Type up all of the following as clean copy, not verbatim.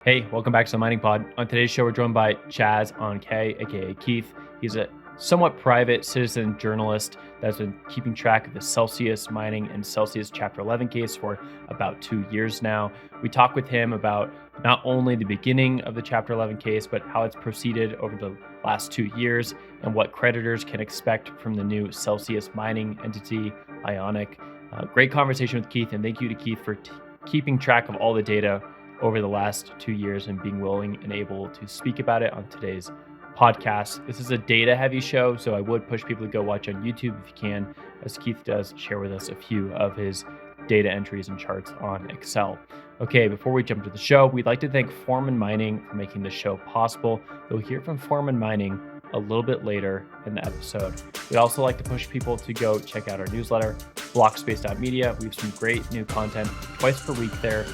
Hey, welcome back to the Mining Pod. On today's show, we're joined by ChazzonKe, aka Keith. He's a somewhat private citizen journalist that's been keeping track of the Celsius mining and Celsius Chapter 11 case for about 2 years now. We talk with him about not only the beginning of the Chapter 11 case, but how it's proceeded over the last 2 years and what creditors can expect from the new Celsius mining entity, Ionic. Great conversation with Keith, and thank you to Keith for keeping track of all the data over the last 2 years and being willing and able to speak about it on today's podcast. This is a data heavy show, so I would push people to go watch on YouTube if you can, as Keith does share with us a few of his data entries and charts on Excel. Okay, before we jump to the show, we'd like to thank Foreman Mining for making this show possible. You'll hear from Foreman Mining a little bit later in the episode. We'd also like to push people to go check out our newsletter, blockspace.media. We have some great new content twice per week there.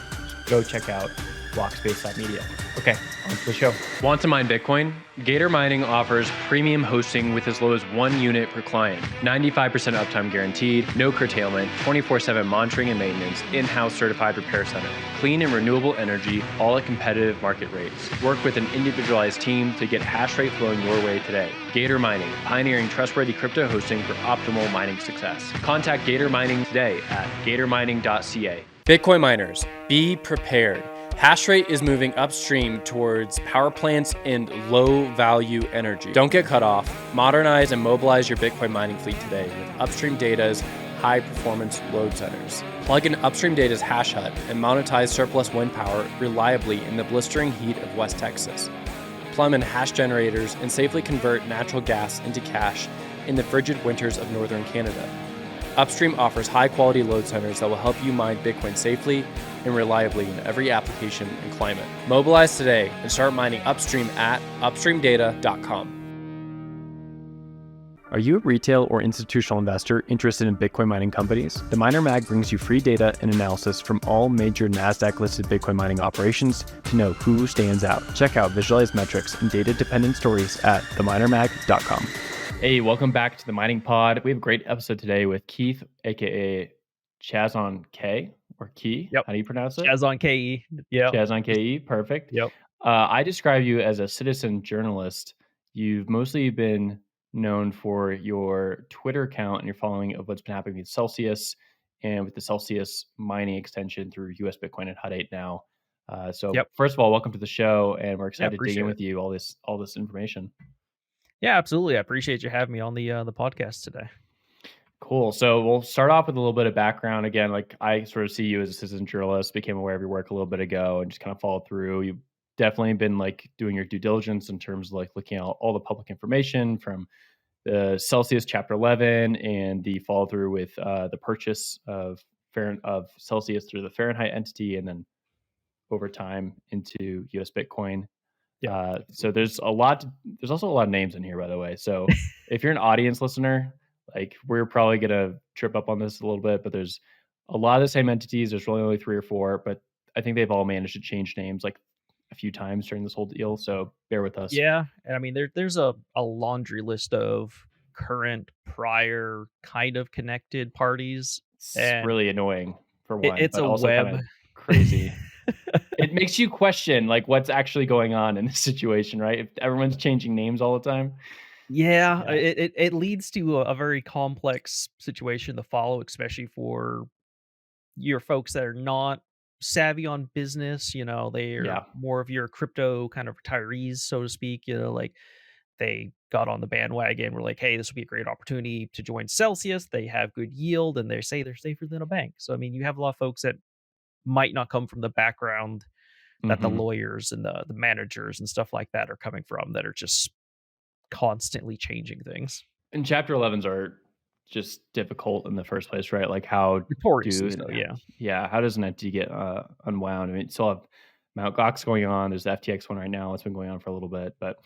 Go check out blockspace.media. Okay, on to the show. Want to mine Bitcoin? Gator Mining offers premium hosting with as low as 1 unit per client, 95% uptime guaranteed, no curtailment, 24/7 monitoring and maintenance, in-house certified repair center, clean and renewable energy, all at competitive market rates. Work with an individualized team to get hash rate flowing your way today. Gator Mining, pioneering trustworthy crypto hosting for optimal mining success. Contact Gator Mining today at gatormining.ca. Bitcoin miners, be prepared. Hash rate is moving upstream towards power plants and low value energy. Don't get cut off. Modernize and mobilize your Bitcoin mining fleet today with Upstream Data's high performance load centers. Plug in Upstream Data's hash hut and monetize surplus wind power reliably in the blistering heat of West Texas. Plumb in hash generators and safely convert natural gas into cash in the frigid winters of northern Canada. Upstream offers high-quality load centers that will help you mine Bitcoin safely and reliably in every application and climate. Mobilize today and start mining upstream at upstreamdata.com. Are you a retail or institutional investor interested in Bitcoin mining companies? The Miner Mag brings you free data and analysis from all major NASDAQ-listed Bitcoin mining operations to know who stands out. Check out visualized metrics and data-dependent stories at theminermag.com. Hey, welcome back to the Mining Pod. We have a great episode today with Keith, aka ChazzonKe or Key. Yep. How do you pronounce it? ChazzonKe. Yeah. ChazzonKe. Perfect. Yep. I describe you as a citizen journalist. You've mostly been known for your Twitter account and your following of what's been happening with Celsius and with the Celsius mining extension through US Bitcoin at Hut 8 now. First of all, welcome to the show, and we're excited to dig in with you all this information. Yeah, absolutely. I appreciate you having me on the podcast today. Cool. So we'll start off with a little bit of background. Again, like I sort of see you as a citizen journalist, became aware of your work a little bit ago and just kind of followed through. You've definitely been like doing your due diligence in terms of like looking at all the public information from the Celsius Chapter 11 and the follow through with the purchase of Celsius through the Fahrenheit entity and then over time into US Bitcoin. Yeah. So there's also a lot of names in here, by the way. So if you're an audience listener, like we're probably going to trip up on this a little bit, but there's a lot of the same entities. There's really only 3 or 4, but I think they've all managed to change names like a few times during this whole deal. So bear with us. Yeah. And I mean, there's a laundry list of current, prior, kind of connected parties. It's really annoying for one. It's but a also web. Kind of crazy. It makes you question like what's actually going on in this situation, right? If everyone's changing names all the time. Yeah. It leads to a very complex situation to follow, especially for your folks that are not savvy on business. They're more of your crypto kind of retirees, so to speak. Like they got on the bandwagon. We're like, hey, this would be a great opportunity to join Celsius. They have good yield and they say they're safer than a bank. So, I mean, you have a lot of folks that might not come from the background that the lawyers and the managers and stuff like that are coming from, that are just constantly changing things. And Chapter 11s are just difficult in the first place, right? Like how how does an entity get unwound? I mean, still have Mt. Gox going on. There's the FTX one right now. It's been going on for a little bit. But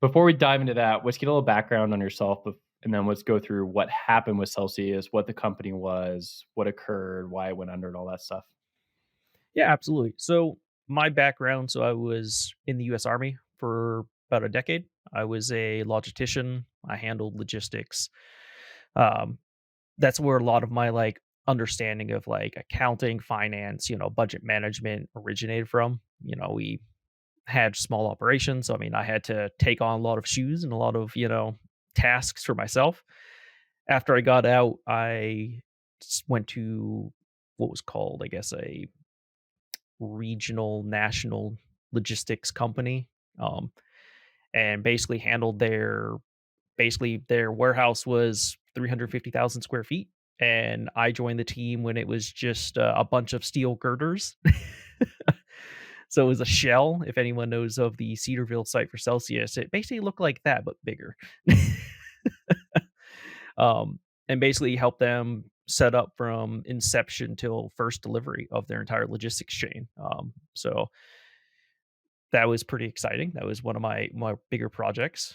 before we dive into that, let's get a little background on yourself, and then let's go through what happened with Celsius, what the company was, what occurred, why it went under, and all that stuff. Yeah, absolutely. So my background, I was in the U.S. Army for about a decade. I was a logistician. I handled logistics. That's where a lot of my like understanding of like accounting, finance, budget management originated from. We had small operations. So, I mean, I had to take on a lot of shoes and a lot of, tasks for myself. After I got out, I went to what was called, I guess, a regional national logistics company, um, and basically handled their warehouse was 350,000 square feet. And I joined the team when it was just a bunch of steel girders. So it was a shell. If anyone knows of the Cedarville site for Celsius, it basically looked like that, but bigger. um, and basically help them set up from inception till first delivery of their entire logistics chain. So that was pretty exciting. That was one of my bigger projects.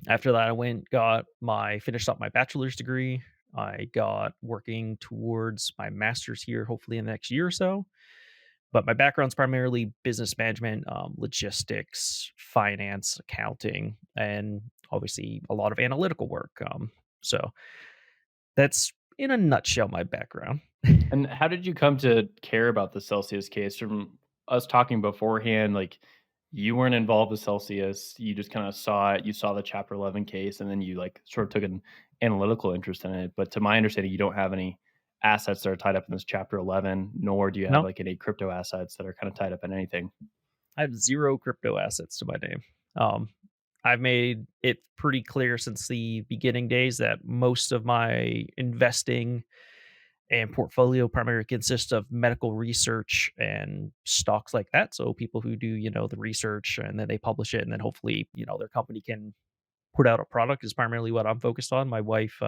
After that, I went got my finished up my bachelor's degree. I got working towards my master's here, hopefully in the next year or so. But my background's primarily business management, logistics, finance, accounting, and obviously a lot of analytical work. So that's in a nutshell my background. And how did you come to care about the Celsius case? From us talking beforehand, like you weren't involved with Celsius, you just kind of saw it, you saw the Chapter 11 case, and then you like sort of took an analytical interest in it. But to my understanding, you don't have any assets that are tied up in this Chapter 11, nor do you have No, like any crypto assets that are kind of tied up in anything. I have zero crypto assets to my name. Um, I've made it pretty clear since the beginning days that most of my investing and portfolio primarily consists of medical research and stocks like that. So people who do, the research and then they publish it and then hopefully, their company can put out a product is primarily what I'm focused on. My wife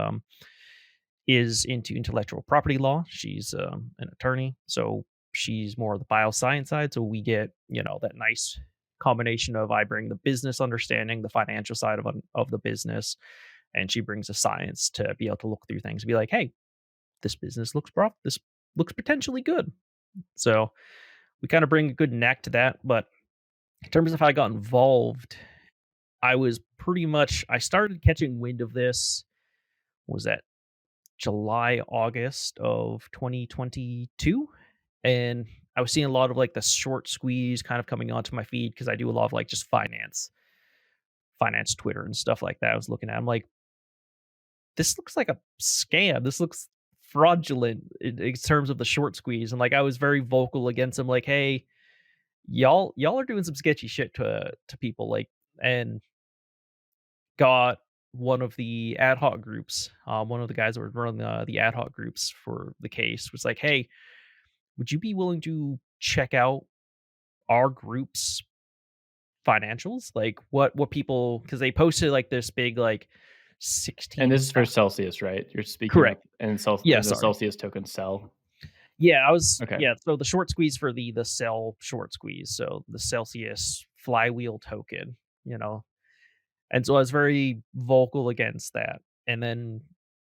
is into intellectual property law. She's an attorney. So she's more of the bioscience side. So we get, that nice combination of I bring the business understanding, the financial side of the business, and she brings the science to be able to look through things and be like, hey, this looks potentially good. So we kind of bring a good knack to that. But in terms of how I got involved, I was pretty much I started catching wind of this. What was that July, August of 2022? And I was seeing a lot of like the short squeeze kind of coming onto my feed because I do a lot of like just finance Twitter and stuff like that. I was looking at, I'm like, this looks like a scam. This looks fraudulent in terms of the short squeeze. And like I was very vocal against them, like, hey, y'all are doing some sketchy shit to people, like, and got one of the ad hoc groups, one of the guys that were running the ad hoc groups for the case was like, hey, would you be willing to check out our group's financials? Like what people because they posted like this big like And this 16. is for Celsius, right? You're speaking of Correct. Yeah, and the sorry. Celsius token sell. Yeah, I was Okay. yeah, so the short squeeze for the cell short squeeze, so the Celsius flywheel token, you know. And so I was very vocal against that. And then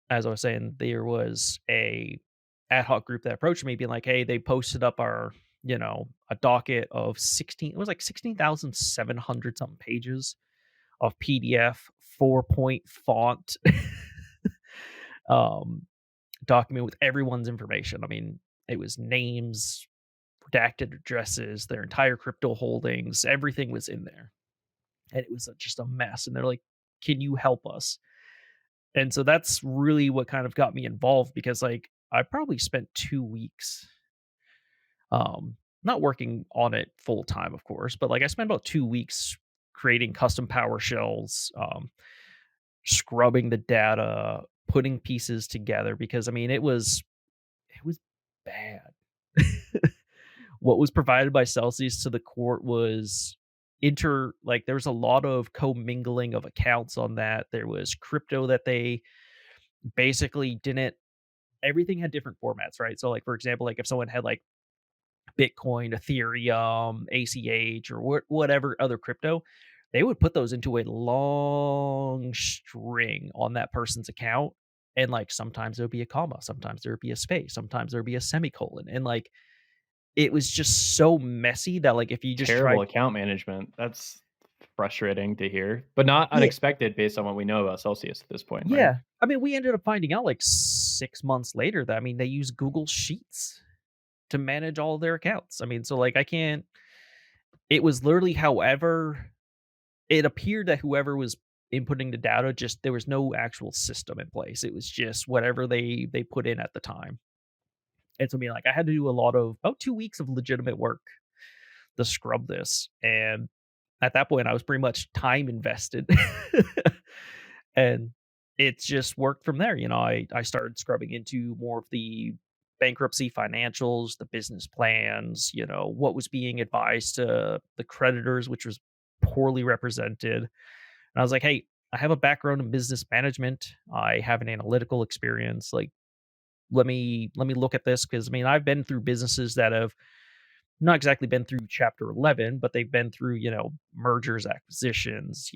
as I was saying, there was a ad hoc group that approached me being like, "Hey, they posted up our, a docket of 16 it was like 16,700 something pages of PDF 4-point font um document with everyone's information. I mean, it was names, redacted addresses, their entire crypto holdings, everything was in there. And it was just a mess. And they're like, can you help us? And so that's really what kind of got me involved because like I probably spent 2 weeks not working on it full time, of course, but like I spent about 2 weeks creating custom PowerShells, scrubbing the data, putting pieces together because I mean it was bad. What was provided by Celsius to the court was there was a lot of commingling of accounts on that. There was crypto that they basically didn't everything had different formats, right? So like for example, like if someone had like Bitcoin, Ethereum, ACH, or whatever other crypto, they would put those into a long string on that person's account. And like sometimes there would be a comma, sometimes there would be a space, sometimes there would be a semicolon. And like it was just so messy that like if you just Terrible tried account management. That's frustrating to hear, but not yeah, unexpected based on what we know about Celsius at this point, right? yeah. I mean, we ended up finding out like 6 months later that I mean they use Google Sheets to manage all of their accounts. I mean, so like I can't it was literally however it appeared that whoever was inputting the data, just there was no actual system in place. It was just whatever they put in at the time. And so, I mean, like, I had to do a lot of about 2 weeks of legitimate work to scrub this, and at that point, I was pretty much time invested. And it's just worked from there. I started scrubbing into more of the bankruptcy financials, the business plans, what was being advised to the creditors, which was poorly represented. And I was like, hey, I have a background in business management. I have an analytical experience. Like, let me look at this, because I mean, I've been through businesses that have not exactly been through chapter 11, but they've been through, mergers, acquisitions,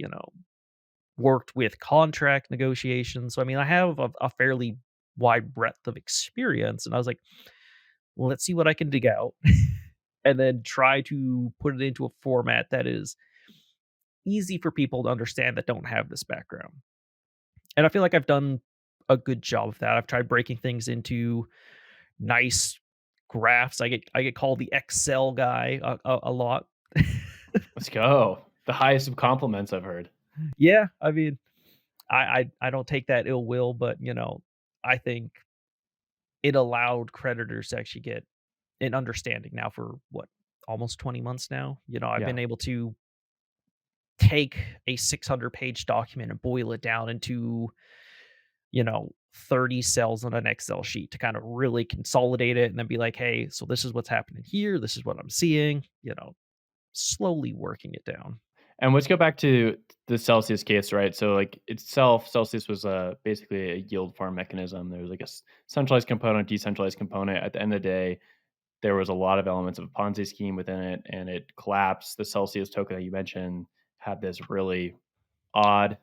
worked with contract negotiations. So, I mean, I have a fairly wide breadth of experience. And I was like, well, let's see what I can dig out and then try to put it into a format that is easy for people to understand that don't have this background. And I feel like I've done a good job of that. I've tried breaking things into nice graphs. I get called the Excel guy a lot. Let's go. The highest of compliments I've heard. Yeah, I mean, I don't take that ill will, but I think it allowed creditors to actually get an understanding now for what, almost 20 months now. I've Yeah. been able to take a 600-page document and boil it down into 30 cells on an Excel sheet to kind of really consolidate it and then be like, hey, so this is what's happening here. This is what I'm seeing, slowly working it down. And let's go back to the Celsius case, right? So, like itself, Celsius was basically a yield farm mechanism. There was like a centralized component, decentralized component. At the end of the day, there was a lot of elements of a Ponzi scheme within it, and it collapsed. The Celsius token that you mentioned had this really odd,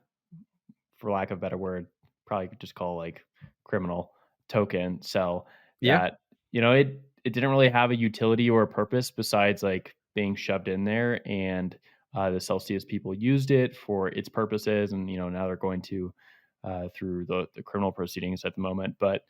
for lack of a better word, probably could just call like criminal token cell Yeah. that it didn't really have a utility or a purpose besides like being shoved in there, and the Celsius people used it for its purposes, and now they're going to through the criminal proceedings at the moment. But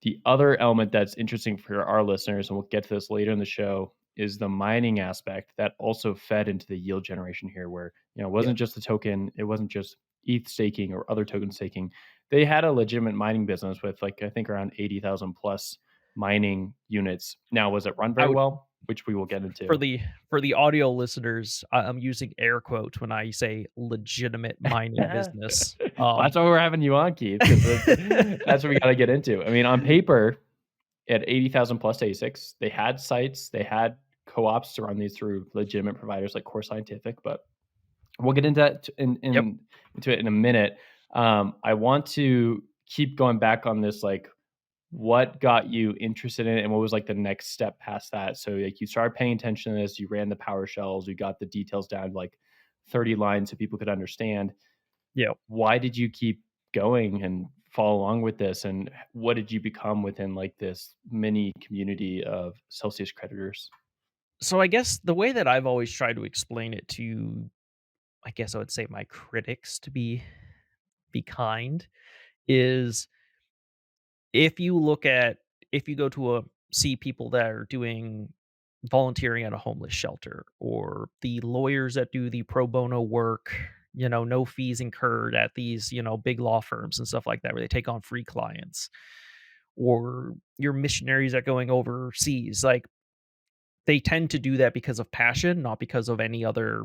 the other element that's interesting for our listeners, and we'll get to this later in the show, is the mining aspect that also fed into the yield generation here, where it Yeah. wasn't just the token, it wasn't just ETH staking or other token staking. They had a legitimate mining business with like I think around 80,000 plus mining units. Now, was it run I very would well? Which we will get for into. the audio listeners, I'm using air quotes when I say legitimate mining Well, business. that's why we're having you on, Keith, because that's what we got to get into. I mean, on paper, at 80,000 plus ASICs, they had sites, they had co-ops to run these through legitimate providers like Core Scientific, but we'll get into that Yep. into it in a minute. I want to keep going back on this, like what got you interested in it and what was like the next step past that. So like you started paying attention to this, you ran the PowerShells, you got the details down to like 30 lines so people could understand. Yep. Why did you keep going and follow along with this? And what did you become within like this mini community of Celsius creditors? So I guess the way that I've always tried to explain it to, I guess I would say, my critics, to be kind, is if you look at if you go to see people that are doing volunteering at a homeless shelter, or the lawyers that do the pro bono work, no fees incurred at these, big law firms and stuff like that, where they take on free clients, or your missionaries that are going overseas, like, they tend to do that because of passion, not because of any other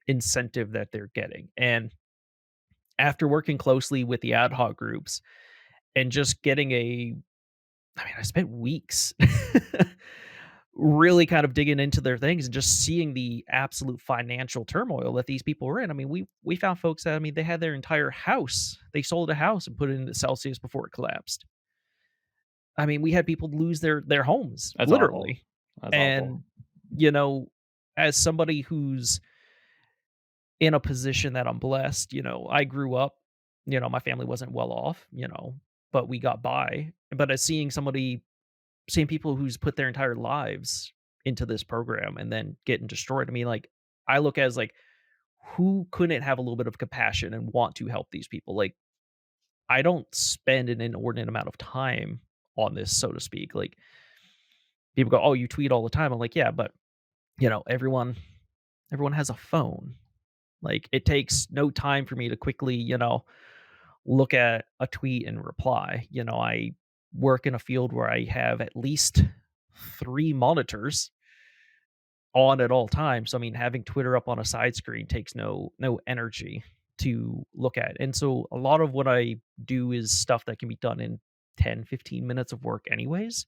incentive that they're getting. And after working closely with the ad hoc groups and just getting I mean, I spent weeks really kind of digging into their things and just seeing the absolute financial turmoil that these people were in. I mean, we found folks that, I mean, they had their entire house. They sold a house and put it into Celsius before it collapsed. I mean, we had people lose their homes, That's awful. literally. That's awful. And you know, as somebody who's in a position that I'm blessed, I grew up, my family wasn't well off, but we got by. But as seeing people who's put their entire lives into this program and then getting destroyed. I mean, like, I look as like, who couldn't have a little bit of compassion and want to help these people? Like, I don't spend an inordinate amount of time on this, so to speak. Like, people go, "Oh, you tweet all the time." I'm like, "Yeah, but everyone everyone has a phone. Like, it takes no time for me to quickly, look at a tweet and reply. I work in a field where I have at least 3 monitors on at all times. So, I mean, having Twitter up on a side screen takes no energy to look at. And so a lot of what I do is stuff that can be done in 10, 15 minutes of work anyways.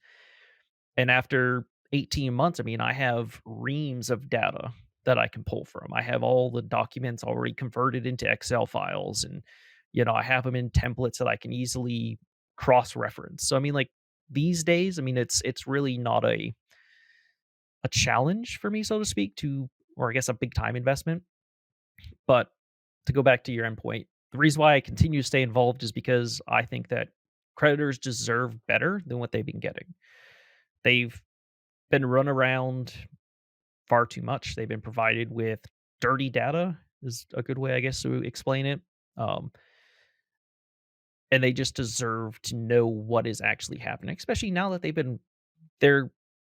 And after 18 months, I mean, I have reams of data that I can pull from. I have all the documents already converted into Excel files, and I have them in templates that I can easily cross reference. So I mean, like, these days, I mean, it's really not a challenge for me, so to speak, or I guess a big time investment. But to go back to your endpoint, the reason why I continue to stay involved is because I think that creditors deserve better than what they've been getting. They've been run around far too much. They've been provided with dirty data, is a good way, I guess, to explain it. Um, and they just deserve to know what is actually happening, especially now that they're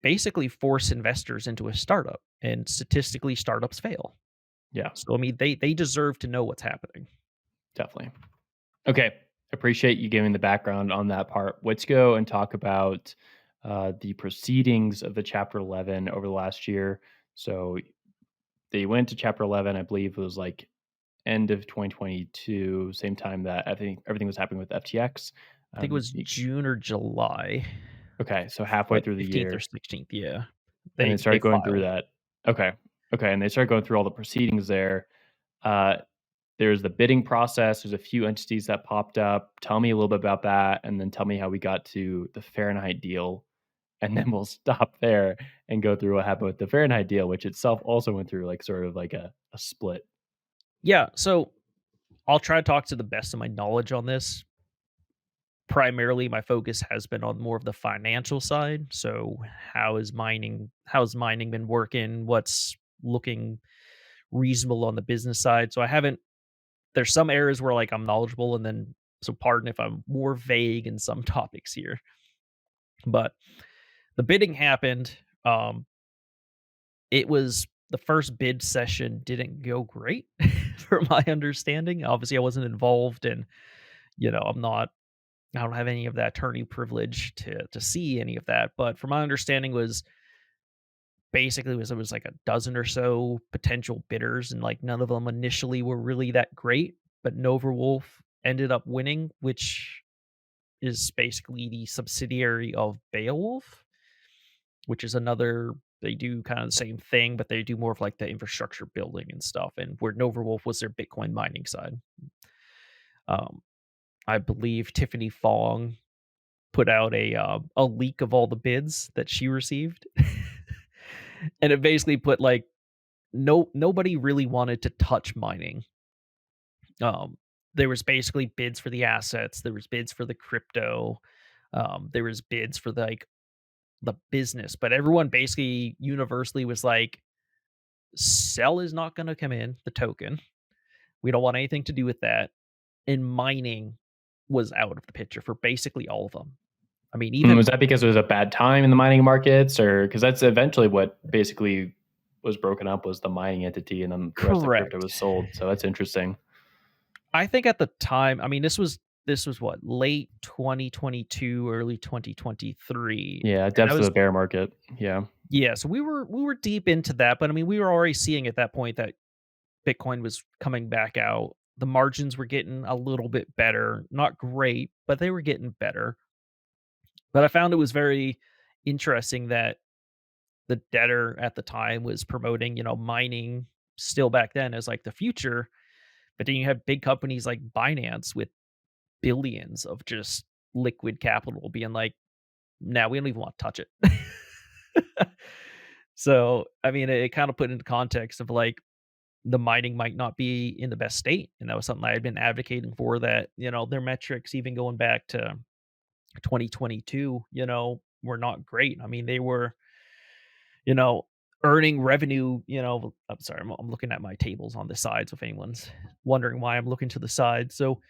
basically force investors into a startup, and statistically startups fail. Yeah, So I mean, they deserve to know what's happening. definitely. Okay, appreciate you giving the background on that part. Let's go and talk about the proceedings of the Chapter 11 over the last year. So they went to Chapter 11, I believe it was like end of 2022, same time that I think everything was happening with FTX. I think it was Y June or July, Okay, so halfway like through the 15th or year, 16th. Yeah, and they they started going through filed. that. Okay, okay, and they started going through all the proceedings there. Uh, there's the bidding process, there's a few entities that popped up. Tell me a little bit about that, and then tell me how we got to the Fahrenheit deal, and then we'll stop there and go through what happened with the Fahrenheit deal, which itself also went through, like, sort of like a split. Yeah, so I'll try to talk to the best of my knowledge on this. Primarily, my focus has been on more of the financial side. So, how's mining been working? What's looking reasonable on the business side? So, I haven't. There's some areas where like I'm knowledgeable, and then so pardon if I'm more vague in some topics here. But the bidding happened. It was the first bid session didn't go great, from my understanding. Obviously, I wasn't involved, and I'm not. I don't have any of that attorney privilege to see any of that. But from my understanding, was basically was it was like a dozen or so potential bidders, and like none of them initially were really that great. But Nova Wolf ended up winning, which is basically the subsidiary of Beowulf, which is another. They do kind of the same thing, but they do more of like the infrastructure building and stuff. And where Nova Wolf was their Bitcoin mining side. Um, I believe Tiffany Fong put out a leak of all the bids that she received, and it basically put like nobody really wanted to touch mining. Um, there was basically bids for the assets, there was bids for the crypto, there was bids for the business, but everyone basically universally was like, "Sell is not going to come in the token. We don't want anything to do with that." And mining was out of the picture for basically all of them. I mean, Was even that because it was a bad time in the mining markets, or because that's eventually what basically was broken up was the mining entity, and then the rest of the crypto correct. was sold. So that's interesting. I think at the time, I mean, this was what, late 2022, early 2023, Yeah, and I depths of was the bear market. Yeah. yeah, so we were deep into that, but I mean, we were already seeing at that point that Bitcoin was coming back out. The margins were getting a little bit better, not great, but they were getting better. But I found it was very interesting that the debtor at the time was promoting, mining still back then as like the future, but then you have big companies like Binance with billions of just liquid capital being like, "Nah, we don't even want to touch it." So, I mean, it kind of put into context of like the mining might not be in the best state, and that was something I had been advocating for. That their metrics, even going back to 2022, were not great. I mean, they were, you know, earning revenue. I'm sorry, I'm looking at my tables on the side. So if anyone's wondering why I'm looking to the side, so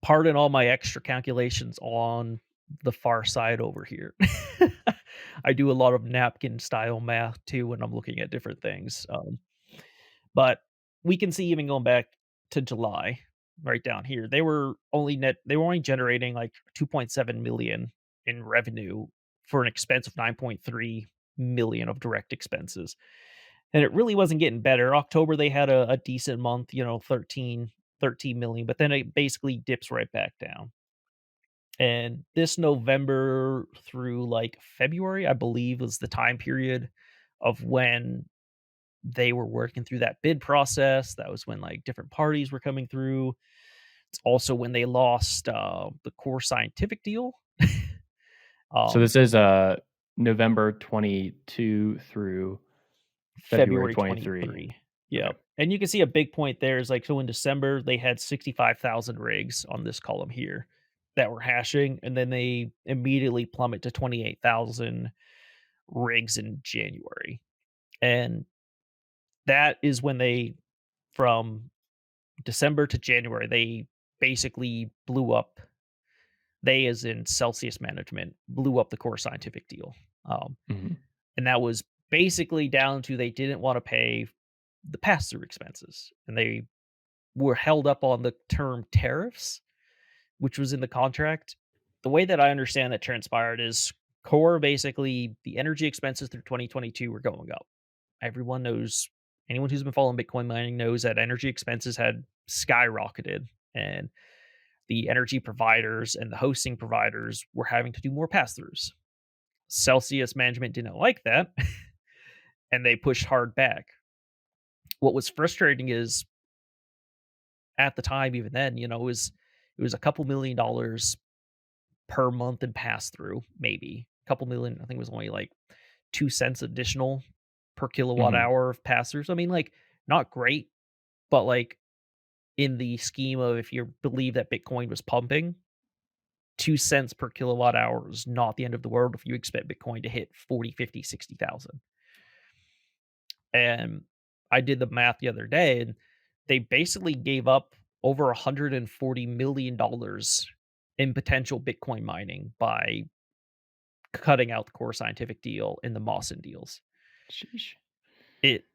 pardon all my extra calculations on the far side over here. I do a lot of napkin style math too when I'm looking at different things. But we can see even going back to July, right down here, they were only generating like 2.7 million in revenue for an expense of 9.3 million of direct expenses. And it really wasn't getting better. October they had a decent month, 13 million, but then it basically dips right back down. And this November through like February, I believe, was the time period of when they were working through that bid process. That was when like different parties were coming through. It's also when they lost the core scientific deal. So um, this is November 22 through February February 23. 23. Okay. Yeah. And you can see a big point there is like, so in December, they had 65,000 rigs on this column here that were hashing. And then they immediately plummet to 28,000 rigs in January. And that is when from December to January, they basically blew up. They, as in Celsius management, blew up the core scientific deal. Um, Mhm. and that was basically down to they didn't want to pay the pass through expenses. And they were held up on the term tariffs, which was in the contract. The way that I understand that transpired is core basically the energy expenses through 2022 were going up. Everyone knows, anyone who's been following Bitcoin mining knows that energy expenses had skyrocketed, and the energy providers and the hosting providers were having to do more pass throughs. Celsius management didn't like that and they pushed hard back. What was frustrating is at the time, even then, it was a couple $1,000,000 per month in pass through, maybe a couple million. I think it was only like 2 cents additional per kilowatt Mhm. hour of pass throughs. I mean, like, not great, but like in the scheme of if you believe that Bitcoin was pumping, 2 cents per kilowatt hour is not the end of the world if you expect Bitcoin to hit 40, 50, 60,000. And I did the math the other day, and they basically gave up over $140 million in potential Bitcoin mining by cutting out the core scientific deal and the Mawson deals. Sheesh. It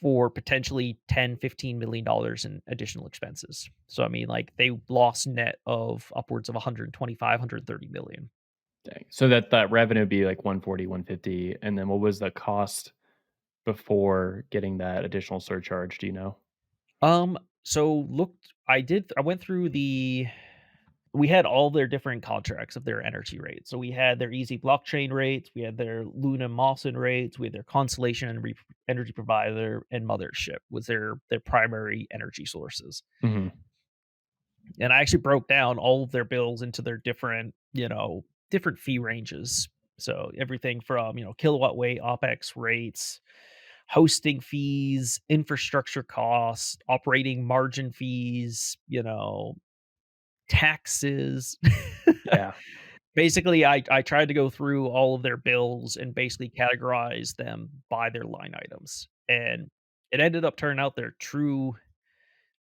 for potentially 10, $15 million in additional expenses. So I mean, like, they lost net of upwards of 125, 130 million. Dang. So that revenue would be like 140, 150, and then what was the cost before getting that additional surcharge, do you know? So I went through we had all their different contracts of their energy rates. So we had their easy blockchain rates, we had their Luna Mawson rates, we had their Constellation energy provider, and Mothership was their primary energy sources. Mhm. And I actually broke down all of their bills into their different fee ranges. So everything from, kilowatt weight, OpEx rates, hosting fees, infrastructure costs, operating margin fees, taxes. Yeah. Basically, I tried to go through all of their bills and basically categorize them by their line items. And it ended up turning out their true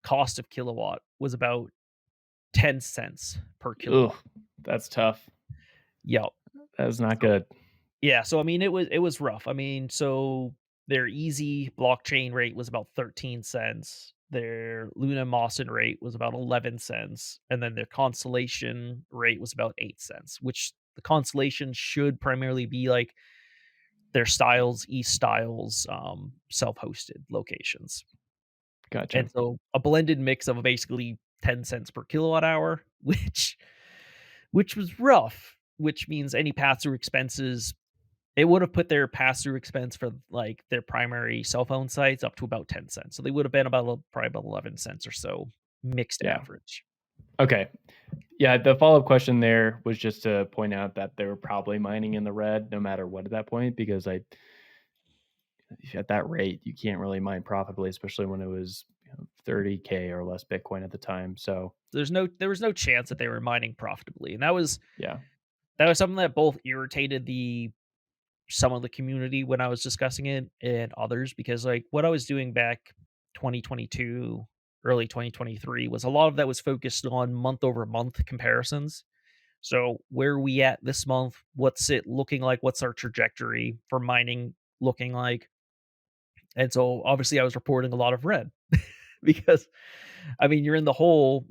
cost of kilowatt was about 10 cents per Ugh, kilowatt. that's tough. Yep. That is not So good. yeah, so I mean it was rough. I mean, so their easy blockchain rate was about 13 cents. Their Luna Mawson rate was about 11 cents, and then their Constellation rate was about 8 cents, which the Constellation should primarily be like their East Styles self-hosted locations. Gotcha. And so a blended mix of basically 10 cents per kilowatt hour, which was rough, which means any pass-through expenses, it would have put their pass-through expense for, like, their primary cell phone sites up to about 10 cents. So they would have been probably about 11 cents or so mixed Yeah. average. Okay. Yeah, the follow-up question there was just to point out that they were probably mining in the red no matter what at that point, because at that rate, you can't really mine profitably, especially when it was 30K or less Bitcoin at the time. So, There was no chance that they were mining profitably, and yeah. that was something that both irritated some of the community when I was discussing it and others, because, like, what I was doing back 2022, early 2023 was a lot of that was focused on month over month comparisons. So where are we at this month? What's it looking like? What's our trajectory for mining looking like? And so obviously I was reporting a lot of red because I mean you're in the hole,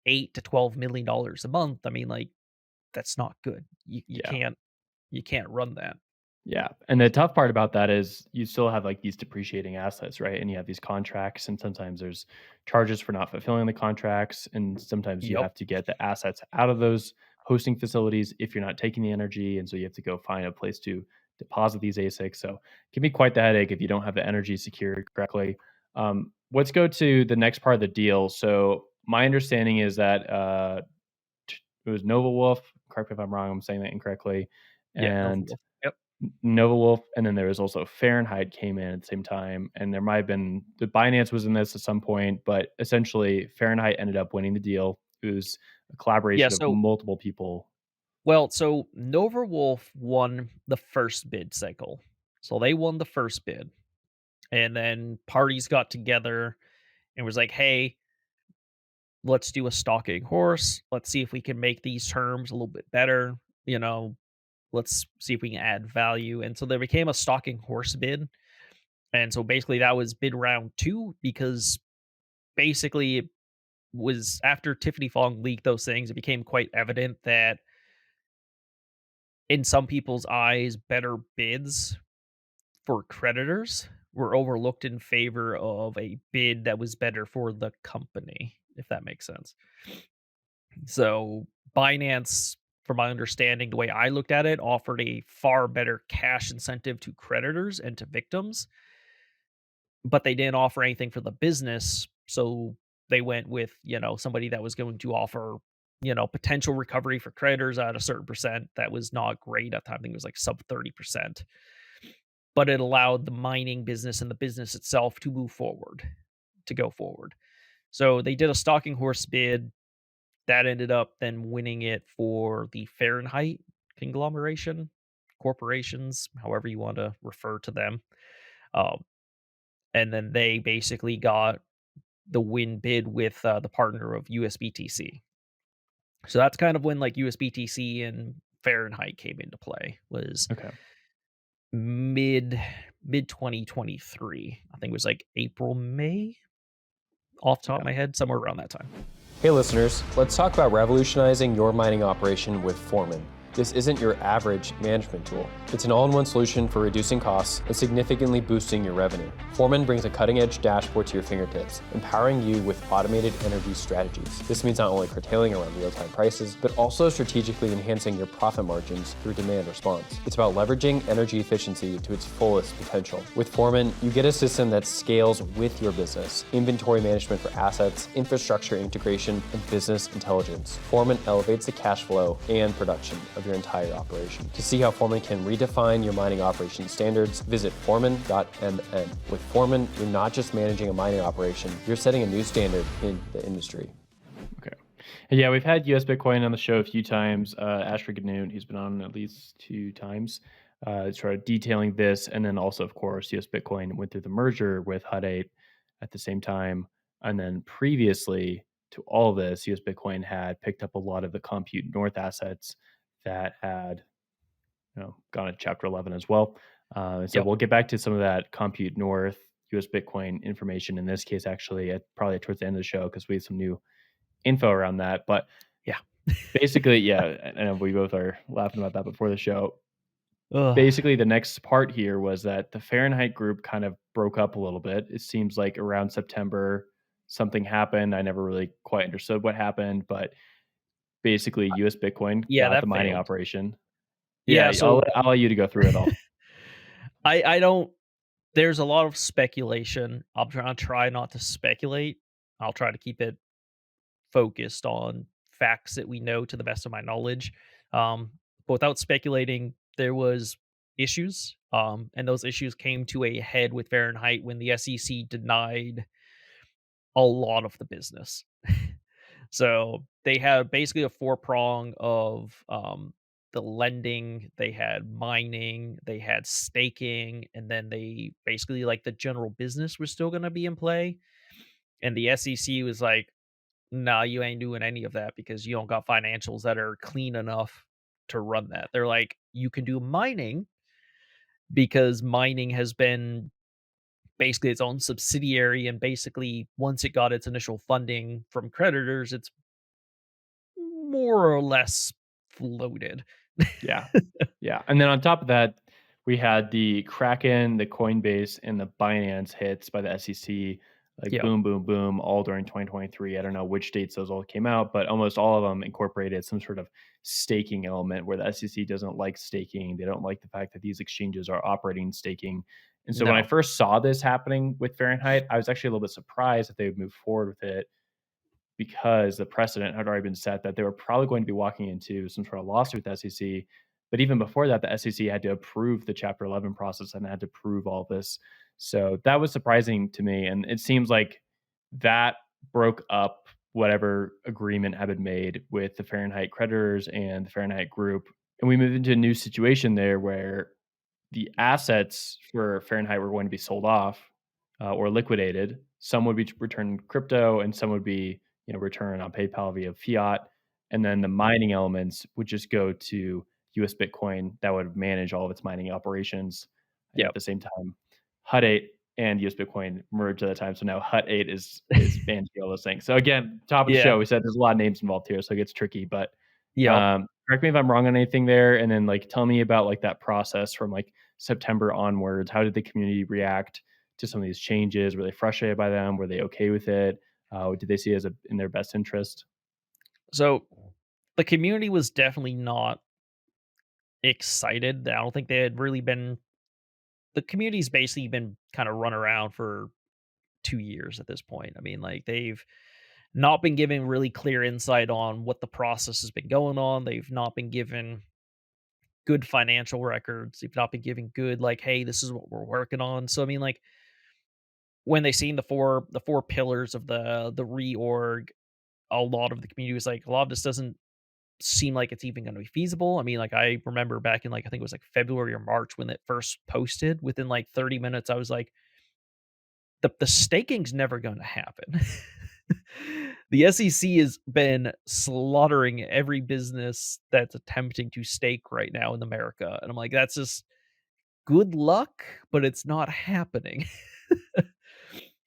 8 to $12 million a month. I mean, like, that's not good. You Yeah. can't run that. Yeah, and the tough part about that is you still have, like, these depreciating assets, right? And you have these contracts, and sometimes there's charges for not fulfilling the contracts, and sometimes you Yep. have to get the assets out of those hosting facilities if you're not taking the energy, and so you have to go find a place to deposit these ASICs, so it can be quite the headache if you don't have the energy secured correctly. Let's go to the next part of the deal. So my understanding is that, it was Nova Wolf, correct me if I'm wrong, I'm saying that incorrectly, Yeah, Nova and Wolf. Yep. Nova Wolf, and then there was also Fahrenheit came in at the same time, and there might have been the Binance was in this at some point, but essentially Fahrenheit ended up winning the deal. It was a Yeah, collaboration of so multiple people. so Nova Wolf won the first bid cycle. So they won the first bid, and then parties got together and was like, "Hey, let's do a stalking horse. Let's see if we can make these terms a little bit better, you know, let's see if we can add value." And so there became a stalking horse bid. And so basically that was bid round 2 because basically it was after Tiffany Fong leaked those things, it became quite evident that in some people's eyes, better bids for creditors were overlooked in favor of a bid that was better for the company, if that makes sense. So Binance, from my understanding, the way I looked at it, offered a far better cash incentive to creditors and to victims, but they didn't offer anything for the business. So they went with, somebody that was going to offer, potential recovery for creditors at a certain percent that was not great at the time. I think it was like sub 30%. But it allowed the mining business and the business itself to move forward, to go forward. So they did a stalking horse bid that ended up then winning it for the Fahrenheit conglomeration, corporations, however you want to refer to them. Um, and then they basically got the win bid with the partner of USBTC. So that's kind of when like USBTC and Fahrenheit came into play. Was Okay. mid mid 2023. I think it was like April, May, off the top Yeah. of my head, somewhere around that time. Hey listeners, let's talk about revolutionizing your mining operation with Foreman. This isn't your average management tool. It's an all-in-one solution for reducing costs and significantly boosting your revenue. Foreman brings a cutting-edge dashboard to your fingertips, empowering you with automated energy strategies. This means not only curtailing around real-time prices, but also strategically enhancing your profit margins through demand response. It's about leveraging energy efficiency to its fullest potential. With Foreman, you get a system that scales with your business. Inventory management for assets, infrastructure integration, and business intelligence. Foreman elevates the cash flow and production of your entire operation. To see how Foreman can redefine your mining operation standards, visit foreman.mn. With Foreman, you're not just managing a mining operation, you're setting a new standard in the industry. Okay. And yeah, we've had US Bitcoin on the show a few times. Ashford Ganoon, he's been on at least 2 times, sort of detailing this. And then also, of course, US Bitcoin went through the merger with Hut 8 at the same time. And then previously to all of this, US Bitcoin had picked up a lot of the Compute North assets that had gone to Chapter 11 as well. So Yep. we'll get back to some of that Compute North US Bitcoin information in this case, actually, probably towards the end of the show because we have some new info around that. But Yeah. basically, yeah, and we both are laughing about that before the show. Ugh. Basically, the next part here was that the Fahrenheit group kind of broke up a little bit. It seems like around September, something happened. I never really quite understood what happened, but basically, US Bitcoin Yeah, got the that mining failed. operation. Yeah, Yeah, so I'll allow you to go through it all. I don't there's a lot of speculation. I'll try not to speculate. I'll try to keep it focused on facts that we know to the best of my knowledge. Um, but without speculating, there was issues, and those issues came to a head with Fahrenheit when the SEC denied a lot of the business. So they had basically a four prong of the lending, they had mining, they had staking, and then they basically like the general business was still going to be in play. And the SEC was like, "Nah, you ain't doing any of that because you don't got financials that are clean enough to run that." They're like, "You can do mining because mining has been basically its own subsidiary, and basically once it got its initial funding from creditors, it's more or less floated." Yeah. Yeah. And then on top of that, we had the Kraken, the Coinbase, and the Binance hits by the SEC, like Yep. boom, boom, boom, all during 2023. I don't know which dates those all came out, but almost all of them incorporated some sort of staking element where the SEC doesn't like staking. They don't like the fact that these exchanges are operating staking. And so when I No. first saw this happening with Fahrenheit, I was actually a little bit surprised that they would move forward with it because the precedent had already been set that they were probably going to be walking into some sort of lawsuit with the SEC. But even before that, the SEC had to approve the Chapter 11 process and had to prove all this. So that was surprising to me. And it seems like that broke up whatever agreement had been made with the Fahrenheit creditors and the Fahrenheit group. And we moved into a new situation there where the assets for Fahrenheit were going to be sold off or liquidated. Some would be returned in crypto, and some would be returned on PayPal via fiat. And then the mining elements would just go to US Bitcoin that would manage all of its mining operations. And at Yep. the same time, Hut 8 and US Bitcoin merged at the time. So now Hut 8 is managing all those things. So again, top of the Yeah. show, we said there's a lot of names involved here, so it gets tricky. But Yep. correct me if I'm wrong on anything there, and then, like, tell me about, like, that process from, like, September onwards. How did the community react to some of these changes? Were they frustrated by them? Were they okay with it? Did they see it as in their best interest? So, the community was definitely not excited. I don't think they had really been the community's basically been kinda run around for 2 years at this point. I mean, like, they've not been giving really clear insight on what the process has been going on. They've not been given good financial records. They've not been giving good, like, "Hey, this is what we're working on." So, I mean, like, when they seen the four pillars of the reorg, a lot of the community was like, "A lot of this doesn't seem like it's even gonna be feasible." I mean, like, I remember back in, like, I think it was, like, February or March when it first posted, within, like, 30 minutes, I was like, the staking's never gonna happen." The SEC has been slaughtering every business that's attempting to stake right now in America, and I'm like, "That's just good luck, but it's not happening."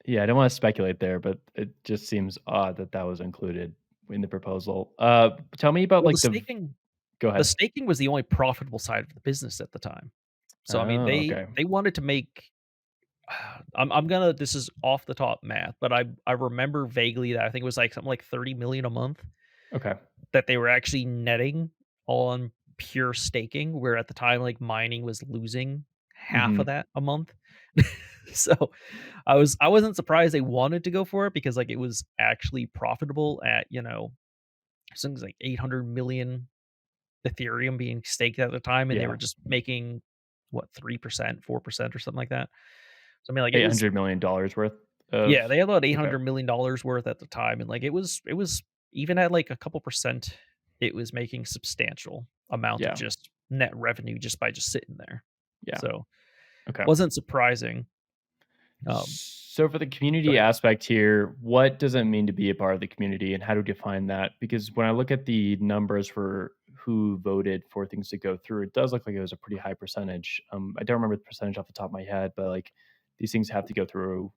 Yeah, I don't wanna speculate there, but it just seems odd that that was included in the proposal. Tell me about, Well, like, Go the ahead. staking was the only profitable side of the business at the time. So, I mean, Oh, they okay. they wanted to make I'm gonna this is off the top math, but I remember vaguely that I think it was, like, something like 30,000,000 a month Okay. that they were actually netting on pure staking, where at the time, like, mining was losing half of Mhm. that a month. So, I wasn't surprised they wanted to go for it because, like, it was actually profitable at, something like 800,000,000 Ethereum being staked at the time, and they Yeah. were just making, what, 3%, 4% or something like that. So, I mean, like, it was $800 million worth of. yeah, they had about Okay. $800,000,000 worth at the time, and, like, it was even at, like, a couple percent, it was making substantial amount of Yeah. just net revenue just by just sitting there. Yeah. So, Okay. wasn't surprising. Um, So for the Go community ahead. aspect here, what does it mean to be a part of the community and how do we define that? Because when I look at the numbers for who voted for things to go through, it does look like it was a pretty high percentage. I don't remember the percentage off the top of my head, but like these things have to go through,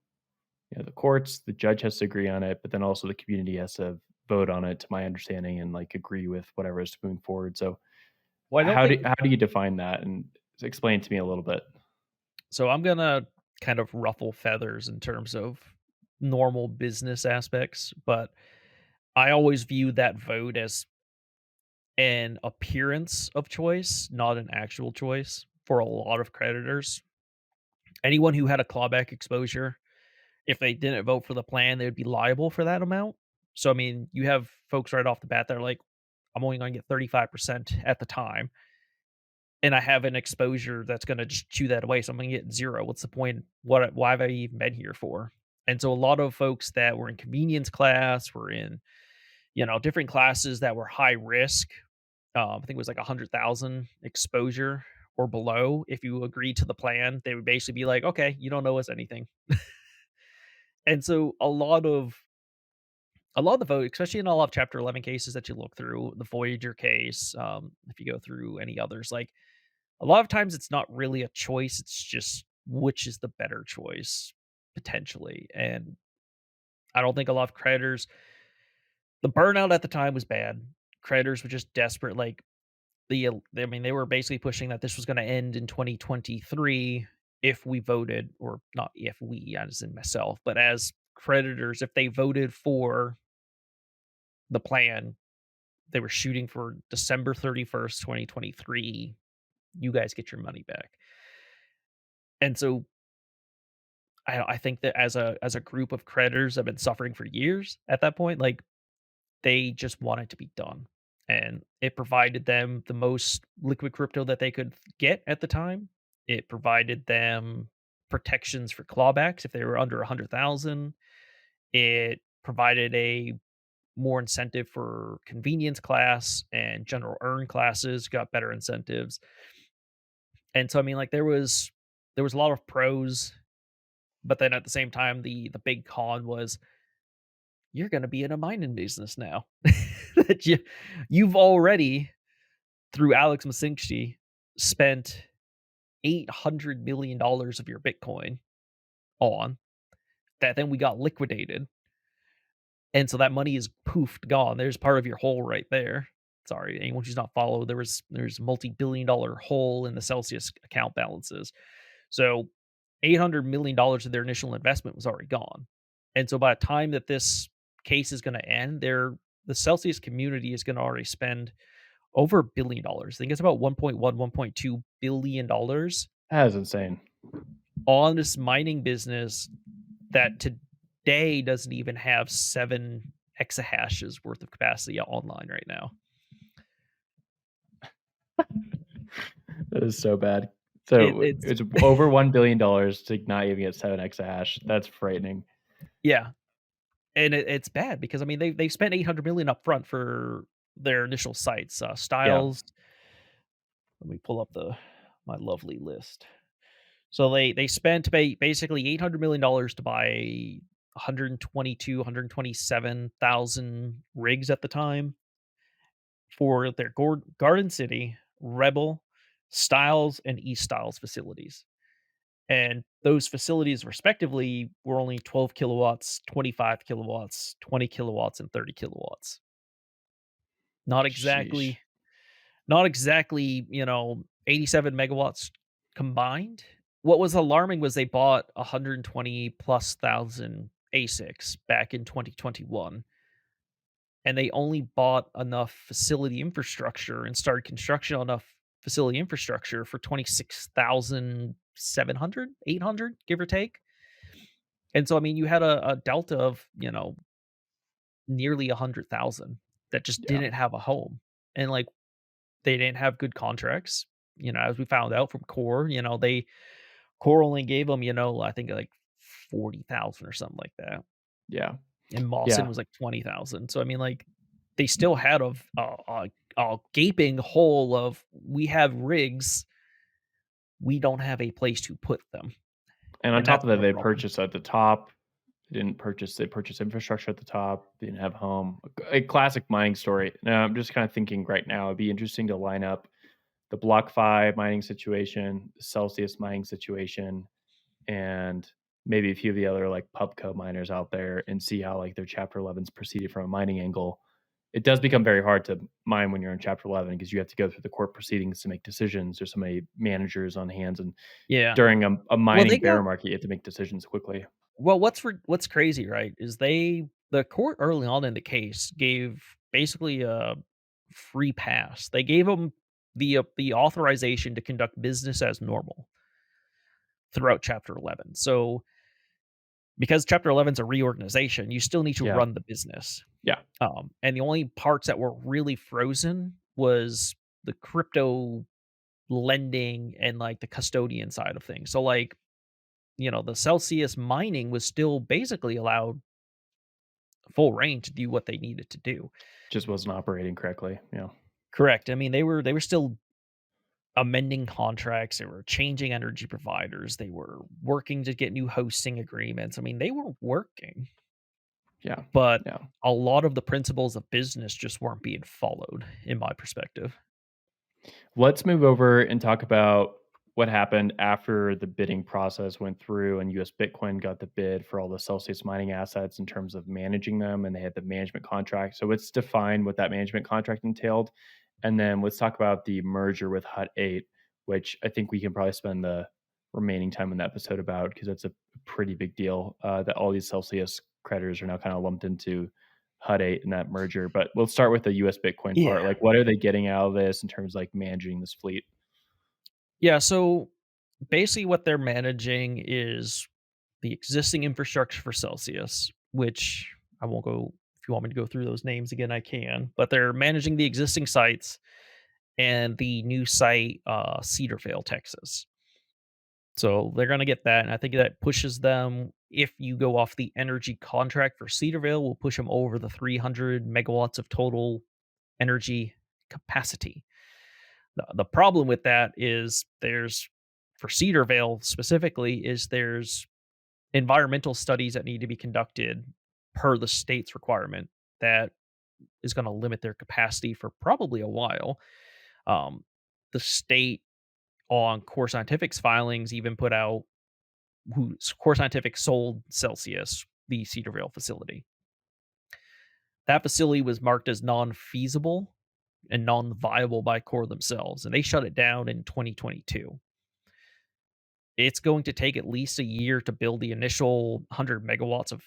the courts, the judge has to agree on it, but then also the community has to vote on it, to my understanding, and like agree with whatever is moving forward. So Well, I don't think how do you define that and explain it to me a little bit? so. I'm gonna kind of ruffle feathers in terms of normal business aspects, but I always view that vote as an appearance of choice, not an actual choice for a lot of creditors. Anyone who had a clawback exposure, if they didn't vote for the plan, they would be liable for that amount. So, I mean, you have folks right off the bat that are like, I'm only going to get 35% at the time, and I have an exposure that's going to just chew that away. So I'm going to get zero. What's the point? Why have I even been here for? And so a lot of folks that were in convenience class were in, different classes that were high risk. I think it was like 100,000 exposure or below. If you agreed to the plan, they would basically be like, okay, you don't owe us anything. And so a lot of a lot of the vote, especially in a lot of Chapter 11 cases that you look through, the Voyager case, if you go through any others, like a lot of times it's not really a choice. It's just which is the better choice potentially. And I don't think a lot of creditors, the burnout at the time was bad. Creditors were just desperate. Like I mean, they were basically pushing that this was going to end in 2023 if we voted, or not if we, as in myself, but as creditors, if they voted for the plan, they were shooting for December 31st, 2023. You guys get your money back. And so I think that as a group of creditors have been suffering for years at that point, like they just want it to be done. And it provided them the most liquid crypto that they could get at the time. It provided them protections for clawbacks if they were under 100,000. It provided a more incentive for convenience class, and general earn classes got better incentives. And so I mean, like there was a lot of pros, but then at the same time the big con was you're going to be in a mining business now. That you've already, through Alex Masinski, spent $800 million of your Bitcoin on that. Then we got liquidated, and so that money is poofed gone. There's part of your hole right there. Sorry, anyone who's not followed. There's a multi-billion-dollar hole in the Celsius account balances. So $800 million of their initial investment was already gone. And so by the time that this case is going to end, the Celsius community is going to already spend over $1 billion. I think it's about 1.1, $1.2 billion That is insane. on this mining business that today doesn't even have 7 exahashes worth of capacity online right now. That is so bad. So it's over $1 billion to not even get 7 exahash. That's frightening. Yeah. And it's bad because I mean they spent 800 million up front for their initial sites. Styles. Yeah. Let me pull up my lovely list. So they spent basically $800 million to buy 127,000 rigs at the time for their Garden City, Rebel, Styles, and East Styles facilities. And those facilities, respectively, were only 12 kilowatts, 25 kilowatts, 20 kilowatts, and 30 kilowatts. Not exactly, Sheesh. 87 megawatts combined. What was alarming was they bought 120 plus thousand ASICs back in 2021. And they only bought enough facility infrastructure and started construction on enough facility infrastructure for 26,700, 800, give or take. And so, I mean, you had a delta of, nearly 100,000 that just didn't have a home. And like, they didn't have good contracts, as we found out from Core, Core only gave them, I think like 40,000 or something like that. Yeah. And Mawson was like 20,000. So, I mean, like, they still had a gaping hole of, we have rigs, we don't have a place to put them. And on top of that, they purchased at the top. They purchased infrastructure at the top. They didn't have home. A classic mining story. Now, I'm just kind of thinking right now, it'd be interesting to line up the BlockFi mining situation, the Celsius mining situation, and maybe a few of the other like Pubco miners out there, and see how like their Chapter 11s proceeded from a mining angle. It does become very hard to mine when you're in Chapter 11 because you have to go through the court proceedings to make decisions. There's so many managers on hands, and during a mining bear market, you have to make decisions quickly. Well, what's crazy, right, is the court early on in the case gave basically a free pass. They gave them the authorization to conduct business as normal throughout Chapter 11. So, because Chapter 11 is a reorganization, you still need to run the business. Yeah. And the only parts that were really frozen was the crypto lending and like the custodian side of things. So like, the Celsius mining was still basically allowed full reign to do what they needed to do. Just wasn't operating correctly. Yeah. Correct. I mean, they were still amending contracts. They were changing energy providers. They were working to get new hosting agreements. I mean, they were working. Yeah. But Yeah. a lot of the principles of business just weren't being followed, in my perspective. Let's move over and talk about what happened after the bidding process went through and US Bitcoin got the bid for all the Celsius mining assets in terms of managing them, and they had the management contract. So let's define what that management contract entailed. And then let's talk about the merger with Hut 8, which I think we can probably spend the remaining time in the episode about because that's a pretty big deal that all these Celsius creditors are now kind of lumped into Hut 8 in that merger. But we'll start with the US Bitcoin part. Yeah. Like, what are they getting out of this in terms of like managing this fleet? Yeah, so basically what they're managing is the existing infrastructure for Celsius, which I won't go if you want me to go through those names again, I can. But they're managing the existing sites and the new site, Cedarville, Texas. So they're gonna get that, and I think that pushes them. If you go off the energy contract for Cedarville, will push them over the 300 megawatts of total energy capacity. The problem with that is there's for Cedarville specifically is there's environmental studies that need to be conducted per the state's requirement that is going to limit their capacity for probably a while. Um, the state on Core Scientific's filings even put out who Core Scientific sold Celsius the Cedarville facility. That facility was marked as non-feasible and non-viable by Core themselves, and they shut it down in 2022. It's going to take at least a year to build the initial 100 megawatts of